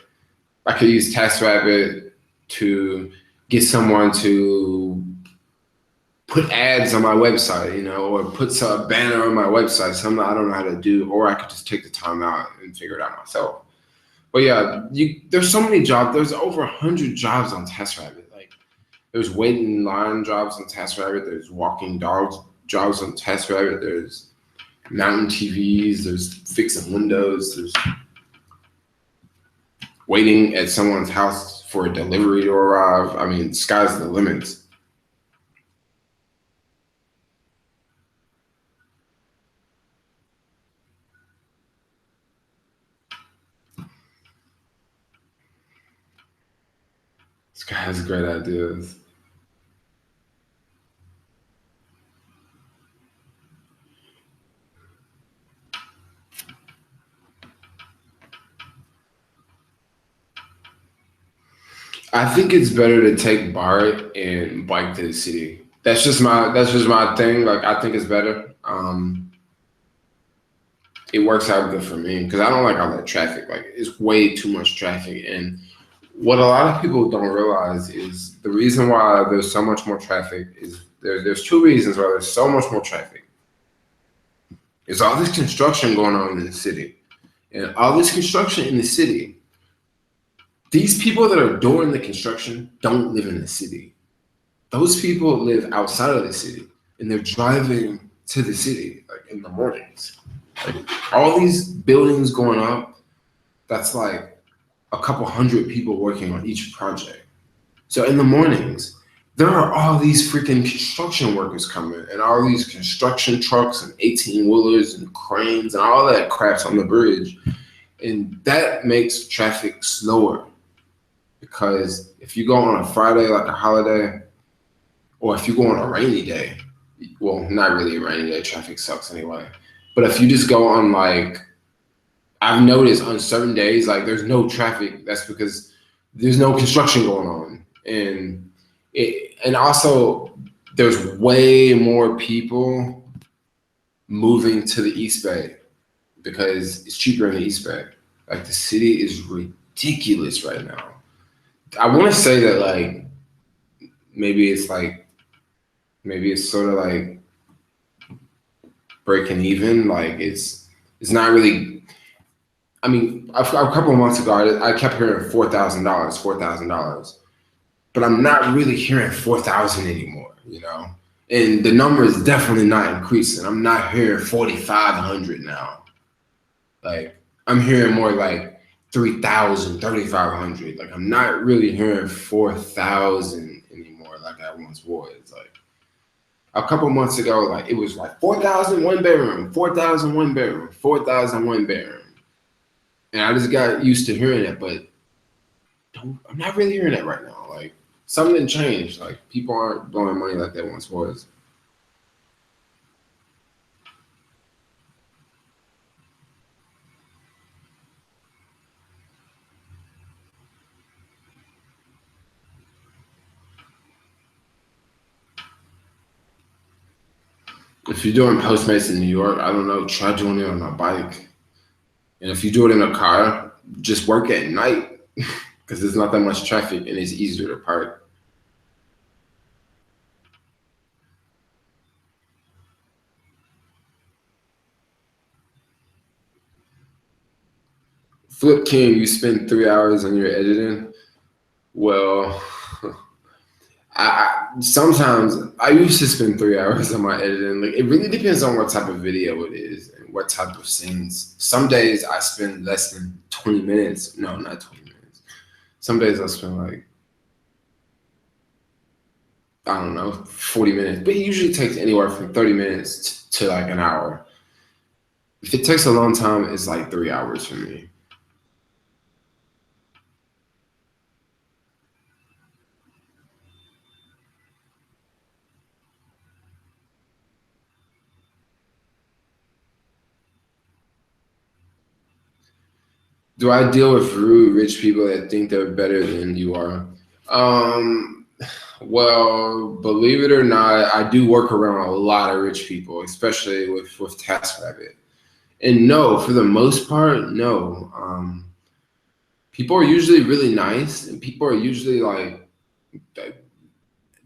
I could use TaskRabbit to get someone to put ads on my website, or put some banner on my website, something I don't know how to do, or I could just take the time out and figure it out myself. But yeah, there's so many jobs. There's over 100 jobs on TaskRabbit. Like there's waiting in line jobs on TaskRabbit. There's walking dogs jobs on TaskRabbit. There's mountain TVs. There's fixing windows. There's waiting at someone's house for a delivery to arrive. I mean, sky's the limit. This guy has great ideas. I think it's better to take BART and bike to the city. That's just my thing. Like I think it's better. It works out good for me because I don't like all that traffic. Like it's way too much traffic. And what a lot of people don't realize is the reason why there's so much more traffic is there's two reasons why there's so much more traffic. There's all this construction going on in the city. And all this construction in the city, these people that are doing the construction don't live in the city. Those people live outside of the city and they're driving to the city like in the mornings. Like all these buildings going up, that's like a couple hundred people working on each project. So in the mornings, there are all these freaking construction workers coming and all these construction trucks and 18 wheelers and cranes and all that crap's on the bridge. And that makes traffic slower because if you go on a Friday, like a holiday, or if you go on a rainy day, well, not really a rainy day, traffic sucks anyway. But if you just go on like, I've noticed on certain days, like there's no traffic. That's because there's no construction going on. And also there's way more people moving to the East Bay because it's cheaper in the East Bay. Like the city is ridiculous right now. I want to say that like maybe it's sort of like breaking even. Like it's not really. I mean, a couple of months ago, I kept hearing $4,000, but I'm not really hearing 4,000 anymore. You know, and the number is definitely not increasing. I'm not hearing 4,500 now. Like I'm hearing more like 3,000, 3,500. Like I'm not really hearing 4,000 anymore like I once was. Like a couple months ago, like it was like 4,000 one bedroom, 4,000 one bedroom, 4,000 one bedroom. And I just got used to hearing that, but I'm not really hearing that right now. Like something changed. Like people aren't blowing money like they once was. If you're doing Postmates in New York, I don't know, try doing it on a bike. And if you do it in a car, just work at night because there's not that much traffic and it's easier to park. Flip King, you spend 3 hours on your editing. Well, sometimes I used to spend 3 hours on my editing. Like it really depends on what type of video it is and what type of scenes. Some days I spend less than 20 minutes. No, not 20 minutes. Some days I spend like, I don't know, 40 minutes. But it usually takes anywhere from 30 minutes to like an hour. If it takes a long time, it's like 3 hours for me. Do I deal with rude rich people that think they're better than you are? Um, well, believe it or not, I do work around a lot of rich people, especially with TaskRabbit. And no, for the most part, no. People are usually really nice, and people are usually like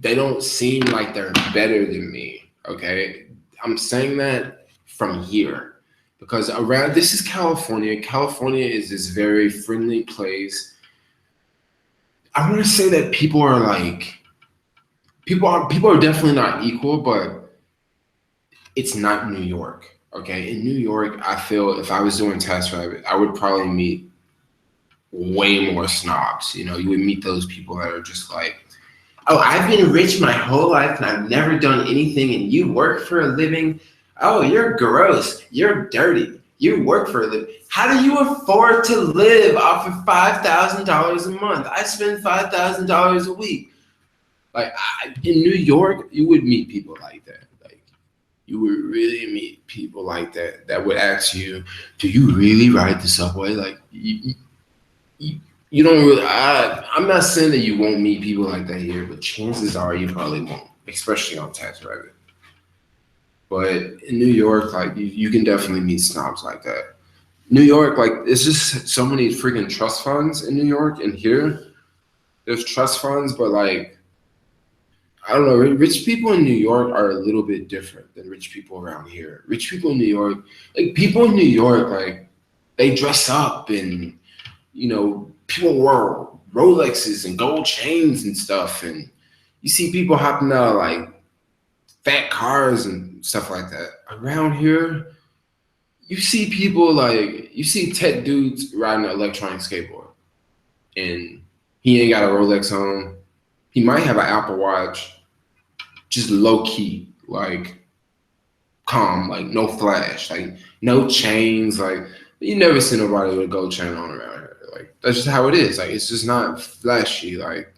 they don't seem like they're better than me. Okay, I'm saying that from here because around this is California. California is this very friendly place. I want to say that people are like people are definitely not equal, but it's not New York. Okay, in New York, I feel if I was doing TaskRabbit, I would probably meet way more snobs. You know, you would meet those people that are just like, oh, I've been rich my whole life and I've never done anything, and you work for a living. Oh, you're gross. You're dirty. You work for a living. How do you afford to live off of $5,000 a month? I spend $5,000 a week. Like in New York, you would meet people like that. Like you would really meet people like that that would ask you, "Do you really ride the subway?" Like you don't really. I'm not saying that you won't meet people like that here, but chances are you probably won't, especially on TaxRabbit. But in New York, like you can definitely meet snobs like that. New York, like it's just so many freaking trust funds in New York, and here there's trust funds, but like I don't know, rich people in New York are a little bit different than rich people around here. Rich people in New York, like people in New York, like they dress up and people wear Rolexes and gold chains and stuff, and you see people hopping out of like fat cars and stuff like that. Around here, you see tech dudes riding an electronic skateboard, and he ain't got a Rolex on. He might have an Apple Watch, just low key, like calm, like no flash, like no chains. Like you never see nobody with a gold chain on around here. Like that's just how it is. Like it's just not flashy. Like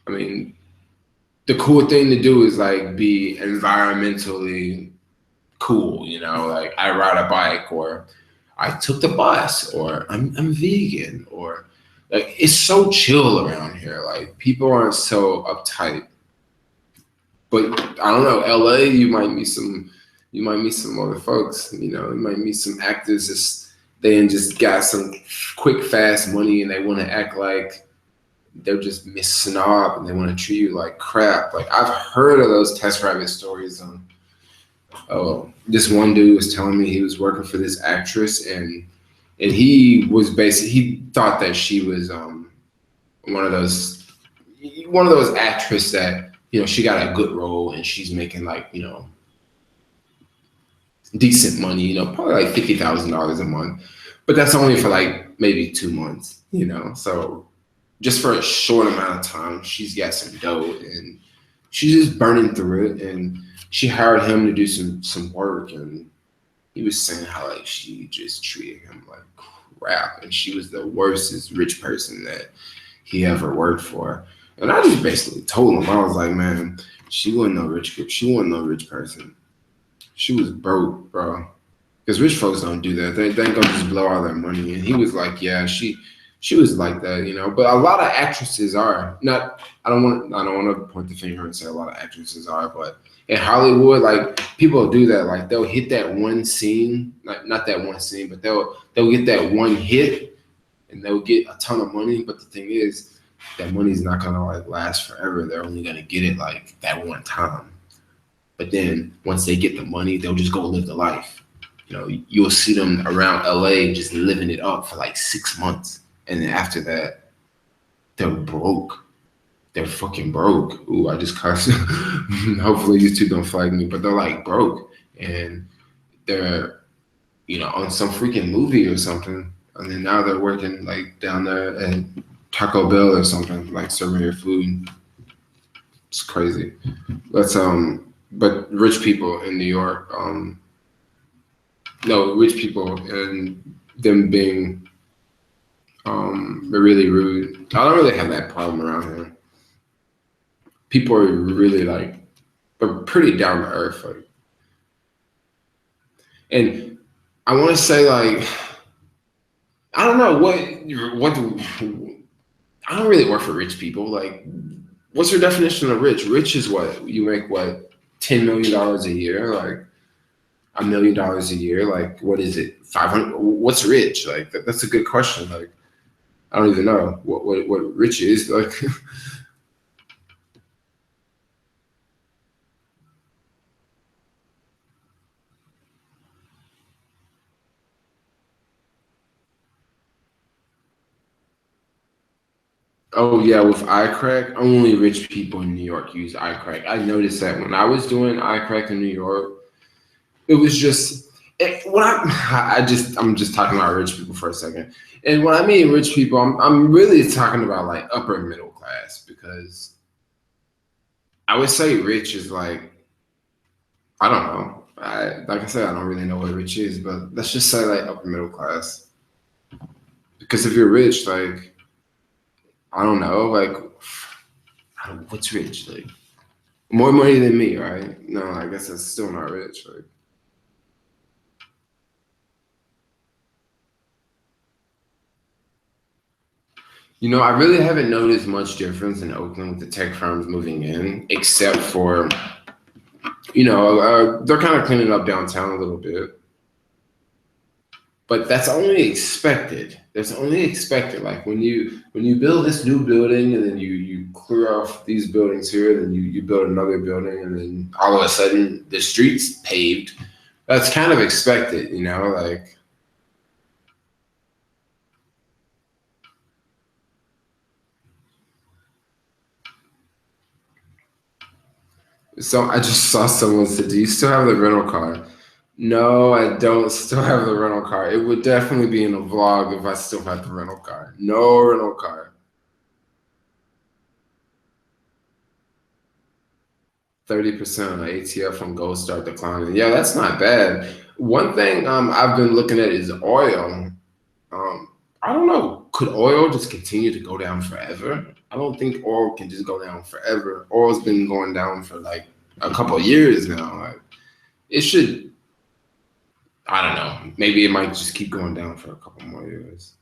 I mean, the cool thing to do is like be environmentally cool. Like I ride a bike, or I took the bus, or I'm vegan, or like it's so chill around here. Like people aren't so uptight. But I don't know, LA, you might meet some other folks, you might meet some actors they just got some quick, fast money and they want to act like they're just Miss Snob and they want to treat you like crap. Like I've heard of those TaxRabbit stories. Oh, this one dude was telling me he was working for this actress and he thought that she was one of those actresses that she got a good role and she's making like decent money, probably like $50,000 a month, but that's only for like maybe 2 months, so just for a short amount of time she's got some dough and she's just burning through it. And she hired him to do some work, and he was saying how like she just treated him like crap and she was the worstest rich person that he ever worked for. And I just basically told him, I was like, man, she wasn't no rich person. She was broke, bro. Because rich folks don't do that. They ain't gonna just blow all their money. And he was like, yeah, she was like that, But a lot of actresses are not. I don't want to point the finger and say a lot of actresses are, but in Hollywood, like people do that. Like they'll hit that one scene, not that one scene, but they'll get that one hit, and they'll get a ton of money. But the thing is, that money's not gonna like last forever. They're only gonna get it like that one time. But then once they get the money, they'll just go live the life. You'll see them around LA just living it up for like 6 months. And then after that, they're broke. They're fucking broke. Ooh, I just cussed. Hopefully these two don't flag me, but they're like broke. And they're, on some freaking movie or something. And then now they're working like down there at Taco Bell or something, like serving your food. It's crazy. But rich people in New York, no, rich people and them being really rude. I don't really have that problem around here. People are really like, they're pretty down to earth. Like, and I want to say like, I don't know I don't really work for rich people. Like, what's your definition of rich? Rich is what? You make what? $10 million a year? Like $1 million a year? Like, what is it? 500? What's rich? Like, that's a good question. Like, I don't even know what rich is. Like, oh yeah, with iCrack, only rich people in New York use iCrack. I noticed that when I was doing iCrack in New York, it was just I'm just talking about rich people for a second. And when I mean rich people, I'm really talking about like upper middle class, because I would say rich is like, I don't know. Like I said, I don't really know what rich is, but let's just say like upper middle class. Because if you're rich, like I don't know, like what's rich? Like more money than me, right? No, I guess that's still not rich. Like I really haven't noticed much difference in Oakland with the tech firms moving in, except for they're kind of cleaning up downtown a little bit. But that's only expected. That's only expected. Like when you build this new building and then you clear off these buildings here, then you build another building and then all of a sudden the streets paved. That's kind of expected, like so I just saw someone said, "Do you still have the rental car?" No, I don't still have the rental car. It would definitely be in a vlog if I still had the rental car. No rental car. 30% on ATF on gold start declining. Yeah, that's not bad. One thing I've been looking at is oil. I don't know. Could oil just continue to go down forever? I don't think oil can just go down forever. Oil's been going down for like a couple of years now. Like it should. I don't know. Maybe it might just keep going down for a couple more years.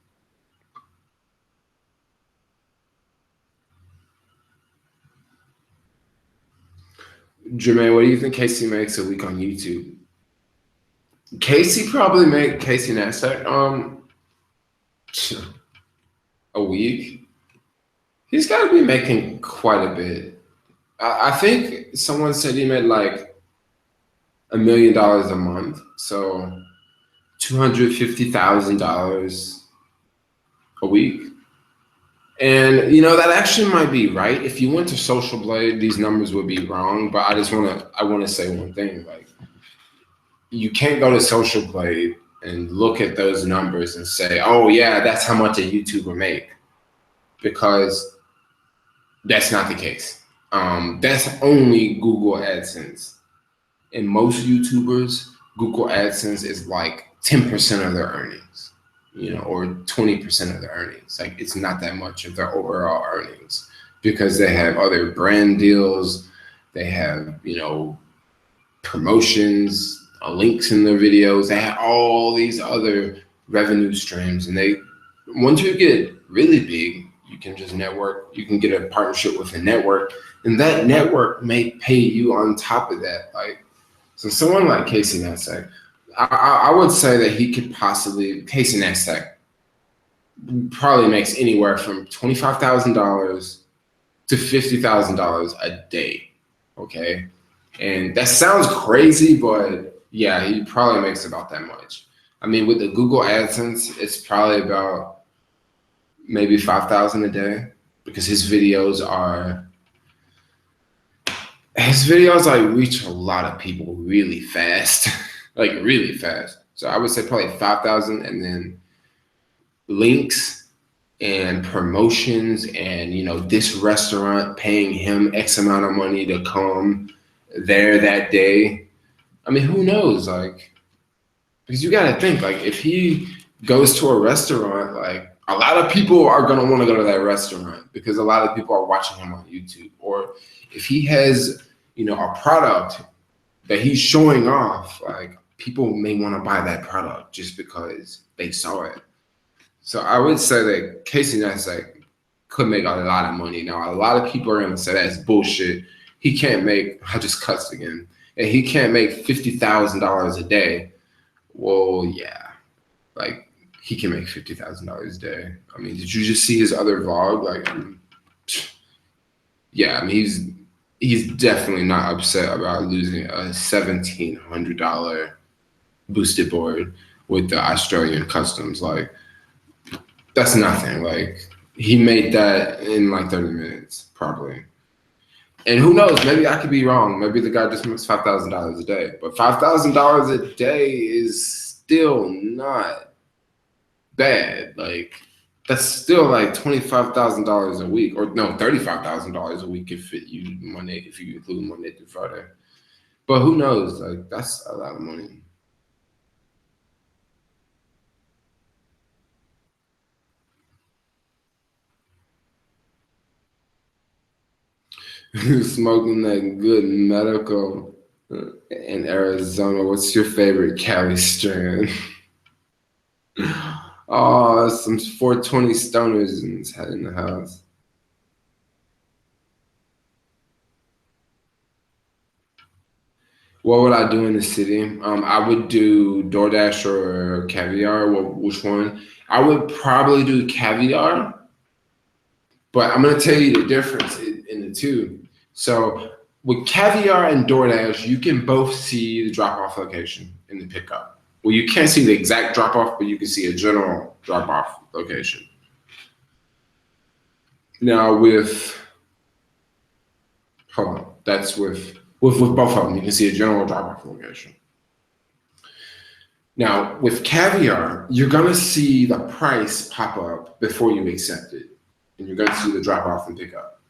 Jermaine, what do you think Casey makes a week on YouTube? Casey probably make Casey Neistat a week. He's got to be making quite a bit. I think someone said he made like $1 million a month, so $250,000 a week. And that actually might be right. If you went to Social Blade, these numbers would be wrong. But I want to say one thing. Like you can't go to Social Blade and look at those numbers and say, "Oh yeah, that's how much a YouTuber make," because that's not the case. That's only Google AdSense. And most YouTubers, Google AdSense is like 10% of their earnings, or 20% of their earnings. Like it's not that much of their overall earnings because they have other brand deals, they have, promotions, links in their videos, they have all these other revenue streams. And once you get really big, you can just network, you can get a partnership with a network, and that network may pay you on top of that. Like, so someone like Casey Neistat, I would say that Casey Neistat probably makes anywhere from $25,000 to $50,000 a day. Okay. And that sounds crazy, but yeah, he probably makes about that much. I mean, with the Google AdSense, it's probably about maybe 5,000 a day because his videos like reach a lot of people really fast, like really fast. So I would say probably 5,000, and then links and promotions, and this restaurant paying him X amount of money to come there that day. I mean, who knows? Like, because you got to think, like, if he goes to a restaurant, like, a lot of people are going to want to go to that restaurant because a lot of people are watching him on YouTube. Or if he has, a product that he's showing off, like, people may want to buy that product just because they saw it. So I would say that Casey Neistat could make a lot of money. Now, a lot of people are going to say that's bullshit. He can't make, I just cussed again, and he can't make $50,000 a day. Well, yeah, like he can make $50,000 a day. I mean, did you just see his other vlog? Like, yeah, I mean, he's definitely not upset about losing a $1,700 boosted board with the Australian customs. Like, that's nothing. Like, he made that in like 30 minutes, probably. And who knows? Maybe I could be wrong. Maybe the guy just makes $5,000 a day. But $5,000 a day is still not bad. Like that's still like $25,000 a week, or no, $35,000 a week if you include Monday through Friday. But who knows? Like, that's a lot of money. Smoking that good medical in Arizona. What's your favorite Cali strand? Oh, some 420 stoners in the house. What would I do in the city? I would do DoorDash or Caviar. Which one? I would probably do Caviar, but I'm gonna tell you the difference in the two. So with Caviar and DoorDash, you can both see the drop-off location and the pickup. Well, you can't see the exact drop-off, but you can see a general drop-off location. Now with hold on, that's with both of them. You can see a general drop-off location. Now, with Caviar, you're going to see the price pop up before you accept it, and you're going to see the drop off and pick up.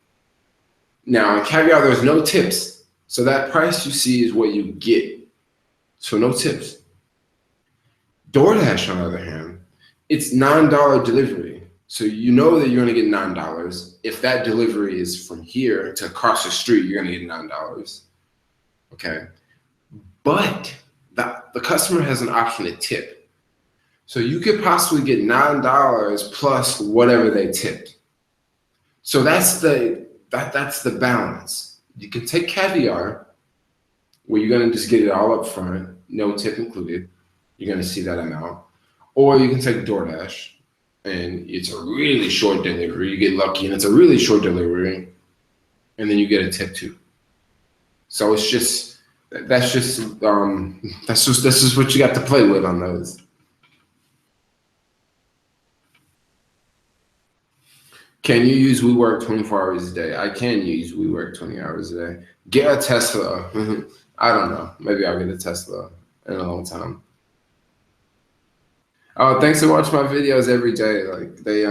Now, in Caviar, there's no tips. So that price you see is what you get. So no tips. DoorDash, on the other hand, it's $9 delivery. So you know that you're going to get $9. If that delivery is from here to across the street, you're going to get $9. Okay. But the customer has an option to tip. So you could possibly get $9 plus whatever they tipped. So that's the balance. You can take Caviar, where you're gonna just get it all up front, no tip included. You're gonna see that amount. Or you can take DoorDash, and it's a really short delivery. You get lucky and it's a really short delivery, and then you get a tip too. So it's just that's just what you got to play with on those. Can you use WeWork 24 hours a day? I can use WeWork 20 hours a day. Get a Tesla. I don't know. Maybe I'll get a Tesla in a long time. Oh, thanks for watching my videos every day. Like the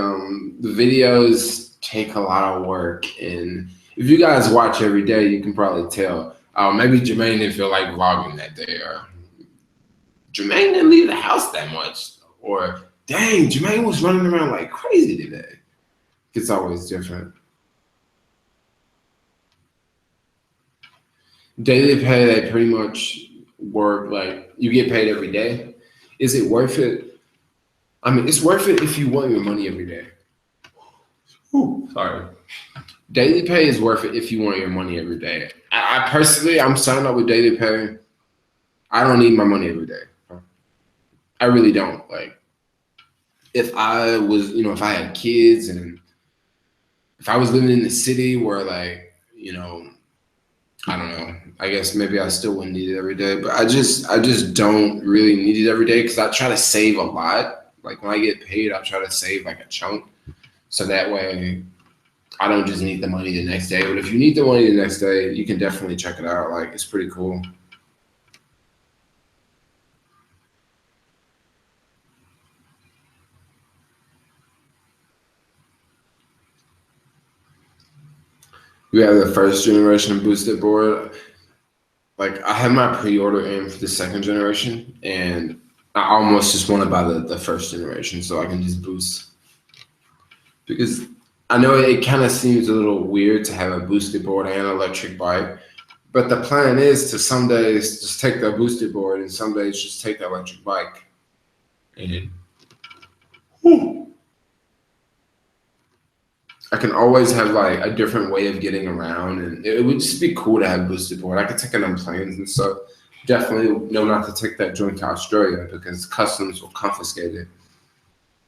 videos take a lot of work, and if you guys watch every day, you can probably tell. Oh, maybe Jermaine didn't feel like vlogging that day, or Jermaine didn't leave the house that much, or dang, Jermaine was running around like crazy today. It's always different. Daily pay, they pretty much work like you get paid every day. Is it worth it? I mean, it's worth it if you want your money every day. Ooh, sorry. Daily pay is worth it if you want your money every day. I personally, I'm signed up with daily pay. I don't need my money every day. I really don't. Like, if I was, if I had kids and if I was living in the city where, like, I don't know. I guess maybe I still wouldn't need it every day, but I just don't really need it every day because I try to save a lot. Like when I get paid, I try to save like a chunk, so that way I don't just need the money the next day. But if you need the money the next day, you can definitely check it out. Like it's pretty cool. We have the first generation boosted board. Like I have my pre-order in for the second generation, and I almost just want to buy the first generation so I can just boost. Because I know it kind of seems a little weird to have a boosted board and an electric bike, but the plan is to some days just take the boosted board and some days just take the electric bike. And I can always have like a different way of getting around, and it would just be cool to have boosted board. I could take it on planes and stuff. Definitely know not to take that joint to Australia because customs will confiscate it.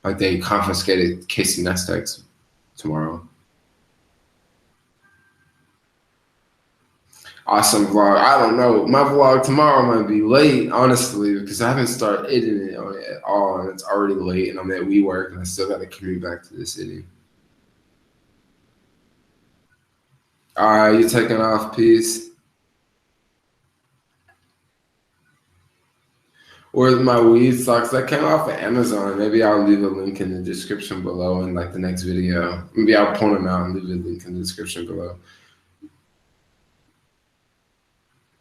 Like they confiscated Casey Nesta's tomorrow. Awesome vlog. I don't know. My vlog tomorrow might be late, honestly, because I haven't started editing it on it at all, and it's already late, and I'm at WeWork, and I still got to commute back to the city. All right, you taking off? Peace. Where's my weed socks? That came off of Amazon. Maybe I'll leave a link in the description below in like the next video. Maybe I'll point them out and leave a link in the description below.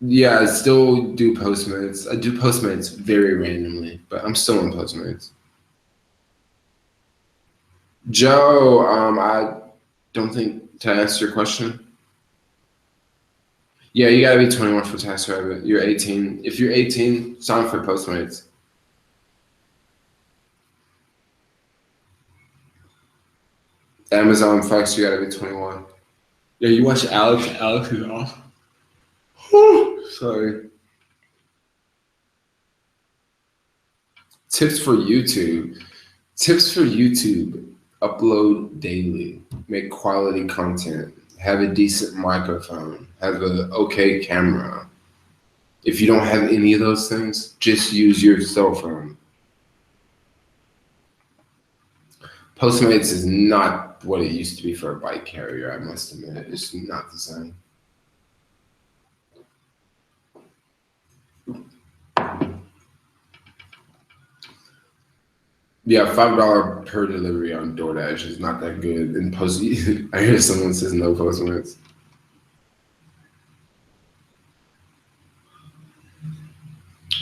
Yeah, I still do Postmates. I do Postmates very randomly, but I'm still on Postmates. Joe, I don't think to answer your question. Yeah, you gotta be 21 for TaskRabbit. You're 18. If you're 18, sign up for Postmates. Amazon Flex, you gotta be 21. Yeah, you watch Alex. Alex is off. Sorry. Tips for YouTube. Tips for YouTube. Upload daily. Make quality content. Have a decent microphone. Have an okay camera. If you don't have any of those things, just use your cell phone. Postmates is not what it used to be for a bike carrier, I must admit. It's not the same. Yeah, $5 per delivery on DoorDash is not that good. And I hear someone says no Postmates.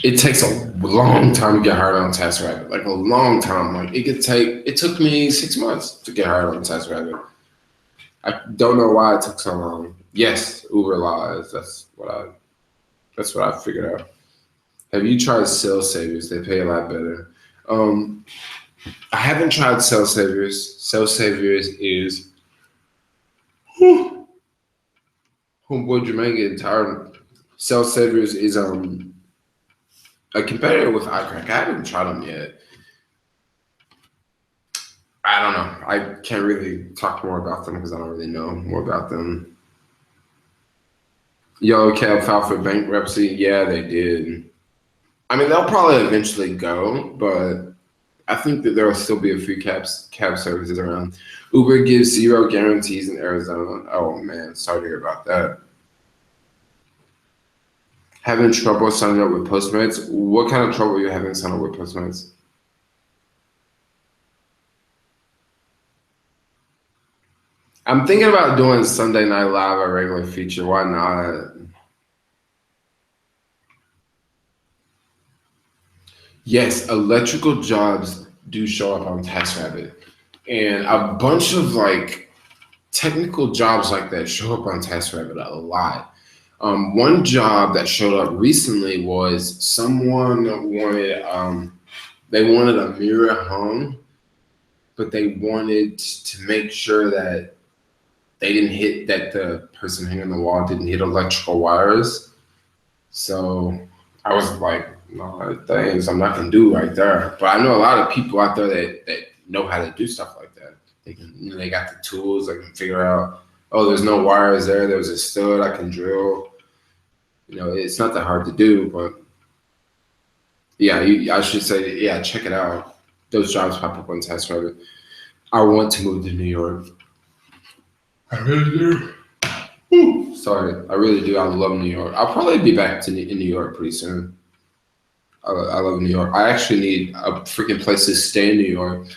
It takes a long time to get hired on TaskRabbit, like a long time. Like it took me 6 months to get hired on TaskRabbit. I don't know why it took so long. Yes, Uber lies. That's what I figured out. Have you tried Sales Saviors? They pay a lot better. I haven't tried Sales Saviors. Sales Saviors is homeboy Jermaine getting tired. Sales Saviors is a competitor with iCrack. I haven't tried them yet. I don't know. I can't really talk more about them because I don't really know more about them. Yellow Cab filed for bankruptcy. Yeah, they did. I mean, they'll probably eventually go, but I think that there will still be a few cab services around. Uber gives 0 guarantees in Arizona. Oh man, sorry to hear about that. Having trouble signing up with Postmates? What kind of trouble are you having signing up with Postmates? I'm thinking about doing Sunday Night Live, a regular feature. Why not? Yes, electrical jobs do show up on TaskRabbit, and a bunch of like technical jobs like that show up on TaskRabbit a lot. One job that showed up recently was someone they wanted a mirror home, but they wanted to make sure that they didn't hit that the person hanging on the wall didn't hit electrical wires. So I was like, no, things I'm not gonna do right there. But I know a lot of people out there that know how to do stuff like that. They can, they got the tools. They can figure out, oh, there's no wires there. There's a stud I can drill. It's not that hard to do. But yeah, I should say, yeah, check it out. Those jobs pop up on TaskRabbit. I want to move to New York. I really do. Sorry, I really do. I love New York. I'll probably be back in New York pretty soon. I love New York. I actually need a freaking place to stay in New York.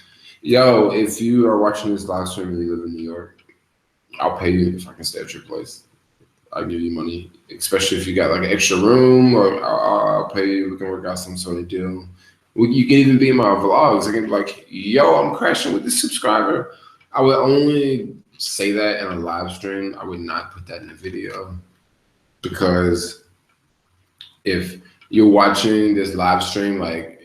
Yo, if you are watching this live stream and you live in New York, I'll pay you if I can stay at your place. I'll give you money, especially if you got like an extra room, or I'll pay you. We can work out some sort of deal. You can even be in my vlogs. I can be like, yo, I'm crashing with this subscriber. I would only say that in a live stream. I would not put that in a video, because if you're watching this live stream, like,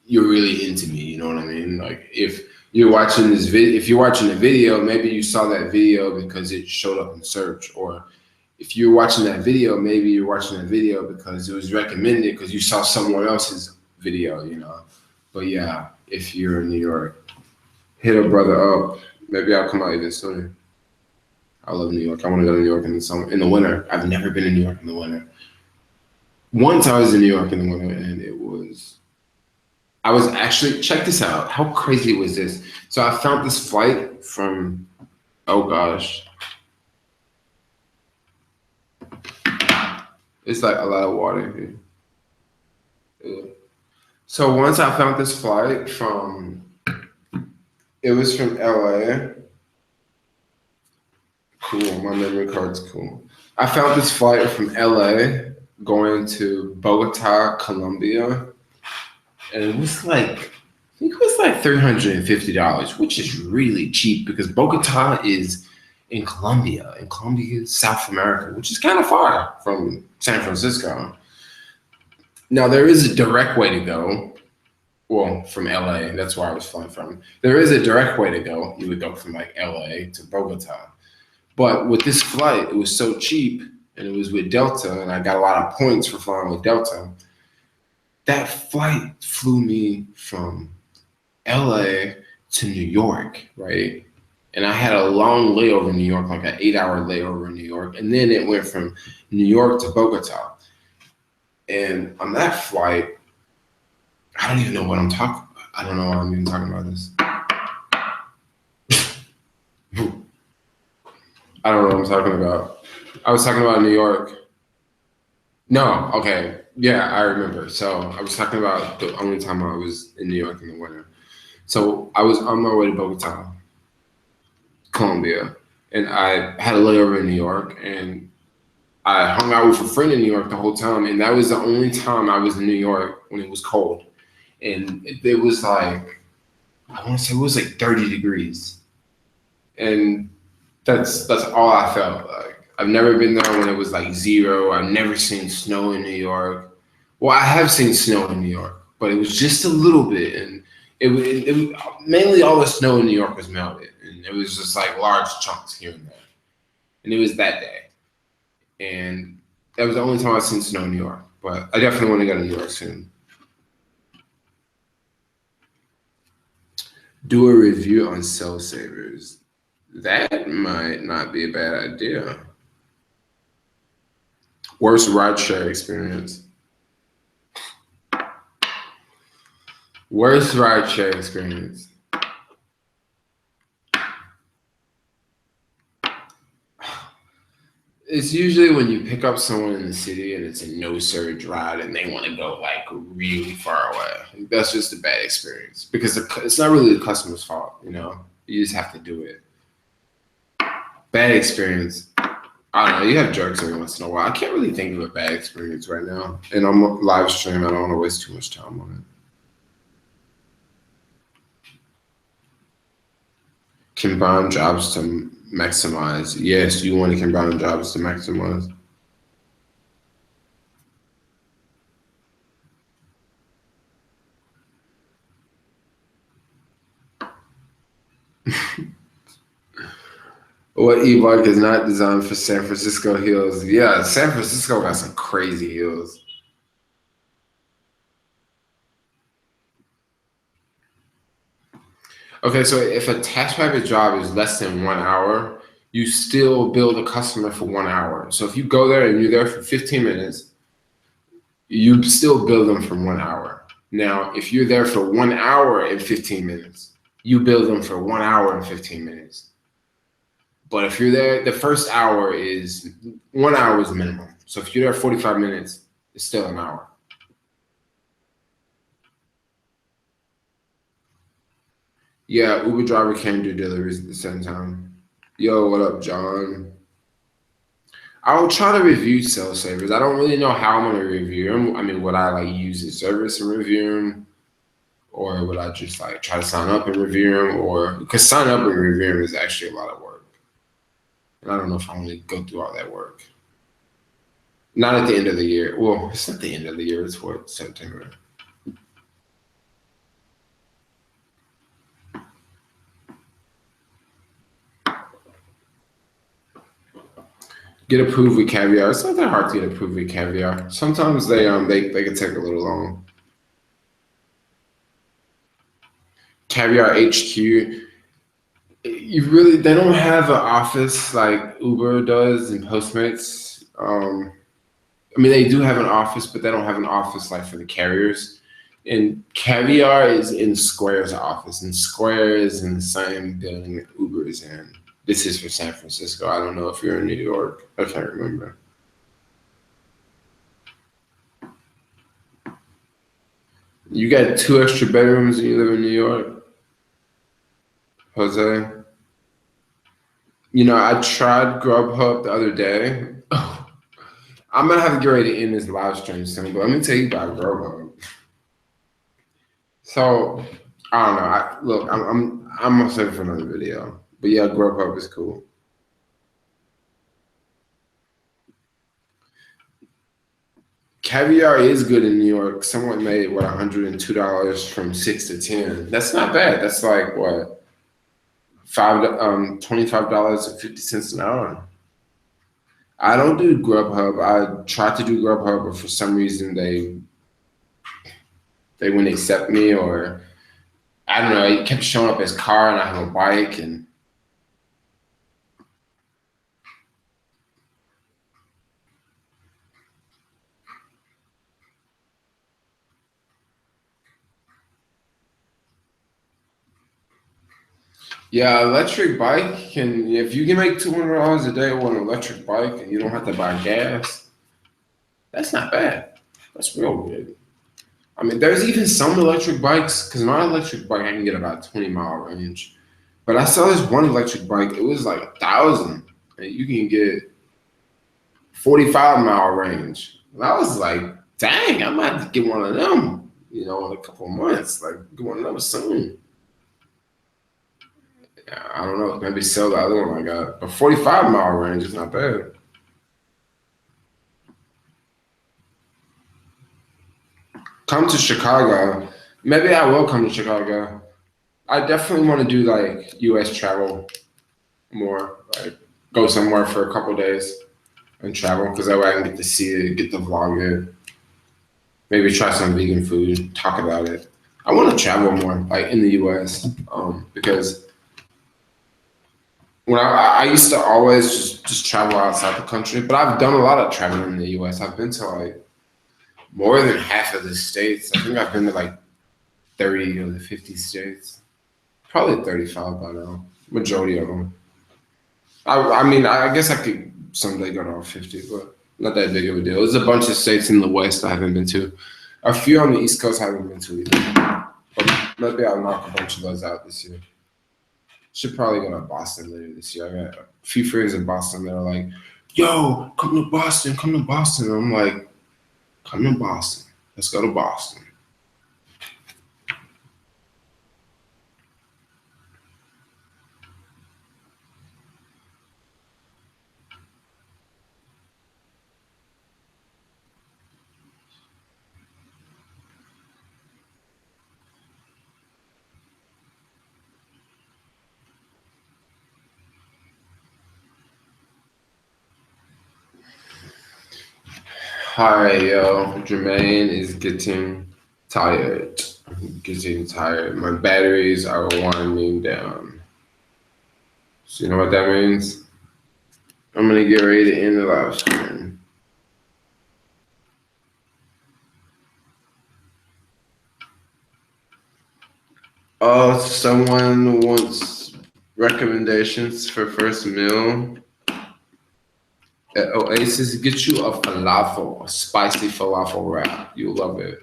you're really into me, you know what I mean? Like, if you're watching if you're watching the video, maybe you saw that video because it showed up in search, or if you're watching that video, maybe you're watching that video because it was recommended because you saw someone else's video. But yeah, if you're in New York, hit a brother up. Maybe I'll come out even sooner. I love New York. I want to go to New York in the summer, in the winter. I've never been in New York in the winter. Once I was in New York in the winter, and I was actually, check this out. How crazy was this? So I found this flight from, oh gosh. It's like a lot of water here. Yeah. So once I found this flight it was from LA. Cool, my memory card's cool. I found this flight from LA going to Bogota, Colombia, and it was like, I think it was like $350, which is really cheap because Bogota is in Colombia, and Colombia is South America, which is kind of far from San Francisco. Now, there is a direct way to go. Well, from LA, that's where I was flying from. There is a direct way to go. You would go from like LA to Bogota. But with this flight, it was so cheap and it was with Delta, and I got a lot of points for flying with Delta. That flight flew me from LA to New York, right? And I had a long layover in New York, like an 8-hour layover in New York. And then it went from New York to Bogota. And on that flight, I don't even know what I'm talking about. I don't know why I'm even talking about this. I don't know what I'm talking about. I was talking about New York. No, okay. Yeah, I remember. So I was talking about the only time I was in New York in the winter. So I was on my way to Bogota, Colombia, and I had a layover in New York, and I hung out with a friend in New York the whole time, and that was the only time I was in New York when it was cold. And it was like, I want to say it was like 30 degrees. And that's all I felt like. I've never been there when it was like zero. I've never seen snow in New York. Well, I have seen snow in New York, but it was just a little bit, and it mainly all the snow in New York was melted, and it was just like large chunks here and there. And it was that day, and that was the only time I've seen snow in New York. But I definitely want to go to New York soon. Do a review on cell savers. That might not be a bad idea. Worst rideshare experience. Worst rideshare experience. It's usually when you pick up someone in the city and it's a no surge ride and they want to go like really far away. That's just a bad experience because it's not really the customer's fault, you know. You just have to do it. Bad experience. I don't know. You have jerks every once in a while. I can't really think of a bad experience right now. And I'm live stream. I don't want to waste too much time on it. Combine jobs to maximize. Yes, you want to combine jobs to maximize. What e-bike is not designed for San Francisco hills? Yeah, San Francisco got some crazy hills. Okay, so if a tax private job is less than 1 hour, you still bill the customer for 1 hour. So if you go there and you're there for 15 minutes, you still bill them for 1 hour. Now, if you're there for 1 hour and 15 minutes, you bill them for 1 hour and 15 minutes. But if you're there, the first hour is 1 hour is minimum. So if you're there 45 minutes, it's still an hour. Yeah, Uber driver can do deliveries at the same time. Yo, what up, John? I'll try to review cell savers. I don't really know how I'm gonna review them. I mean, would I like use the service and review them, or would I just like try to sign up and review them, or because sign up and review them is actually a lot of work, and I don't know if I want to go through all that work. Not at the end of the year. Well, it's not the end of the year. It's what, September. Get approved with caviar. It's not that hard to get approved with caviar. Sometimes they can take a little long. Caviar HQ. They don't have an office like Uber does and Postmates. I mean, they do have an office, but they don't have an office like for the carriers. And Caviar is in Square's office, and Square is in the same building that Uber is in. This is for San Francisco. I don't know if you're in New York. I can't remember. You got 2 extra bedrooms and you live in New York, Jose? You know, I tried Grubhub the other day. I'm gonna have to get ready to end this live stream soon, but let me tell you about GoPro. So I don't know. I'm gonna save it for another video. But yeah, GoPro is cool. Caviar is good in New York. Someone made $102 from 6 to 10. That's not bad. That's like what $25.50 an hour. I don't do Grubhub. I tried to do Grubhub, but for some reason they wouldn't accept me, or I don't know. It kept showing up as car, and I have a bike, and yeah, electric bike can. If you can make $200 a day on an electric bike, and you don't have to buy gas, that's not bad. That's real good. I mean, there's even some electric bikes, because my electric bike I can get about 20-mile range. But I saw this one electric bike, it was like 1,000, and you can get 45-mile range. And I was like, dang, I might have to get one of them, in a couple of months. Like, get one of them soon. I don't know, maybe sell the other one I got. But 45-mile range is not bad. Come to Chicago. Maybe I will come to Chicago. I definitely want to do like US travel more. Like go somewhere for a couple of days and travel, because that way I can get to see it, get to vlog it. Maybe try some vegan food, talk about it. I want to travel more, like in the US, because when I used to always just travel outside the country, but I've done a lot of traveling in the US. I've been to like more than half of the states. I think I've been to like 30 of the 50 states. Probably 35 by now. Majority of them. I mean, I guess I could someday go to all 50, but not that big of a deal. There's a bunch of states in the West I haven't been to. A few on the East Coast I haven't been to either. But maybe I'll knock a bunch of those out this year. Should probably go to Boston later this year. I got a few friends in Boston that are like, yo, come to Boston, come to Boston. And I'm like, come to Boston. Let's go to Boston. Hi, yo. Jermaine is getting tired. Getting tired. My batteries are winding down. So you know what that means? I'm gonna get ready to end the live stream. Someone wants recommendations for first meal at Oasis. Get you a falafel, a spicy falafel wrap. You'll love it.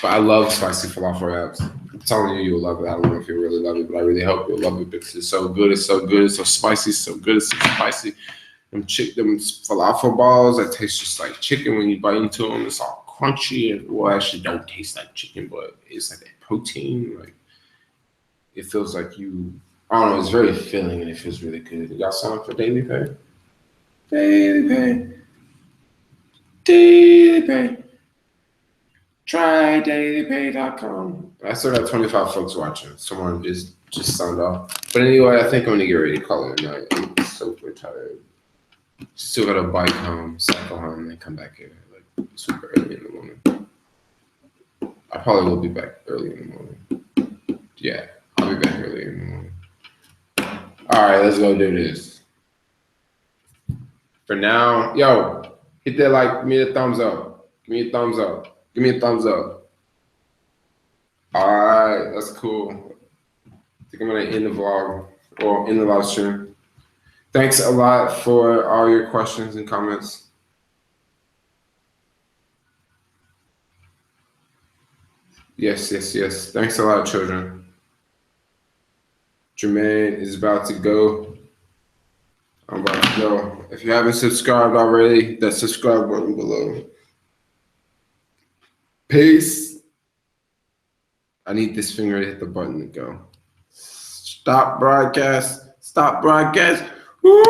I love spicy falafel wraps. I'm telling you, you'll love it. I don't know if you really love it, but I really hope you'll love it because it's so good. It's so good. It's so spicy. It's so good. It's so spicy. Them falafel balls that taste just like chicken when you bite into them. It's all crunchy and well, actually don't taste like chicken, but it's like that protein. Like it feels like you. I don't know. It's very filling and it feels really good. Y'all sign up for Daily Pay? Daily Pay. Daily Pay. Try dailypay.com. I still got 25 folks watching. Someone just signed off. But anyway, I think I'm gonna get ready to call it a night. I'm super tired. Still gotta bike home, cycle home, and then come back here like super early in the morning. I probably will be back early in the morning. Yeah, I'll be back early in the morning. All right, let's go do this. For now, yo, hit that like, give me a thumbs up. Give me a thumbs up. Give me a thumbs up. All right, that's cool. I think I'm gonna end the vlog or end the live stream. Thanks a lot for all your questions and comments. Yes. Thanks a lot, children. Jermaine is about to go. I'm about to go. If you haven't subscribed already, that subscribe button below. Peace. I need this finger to hit the button to go. Stop broadcast. Stop broadcast. Woo!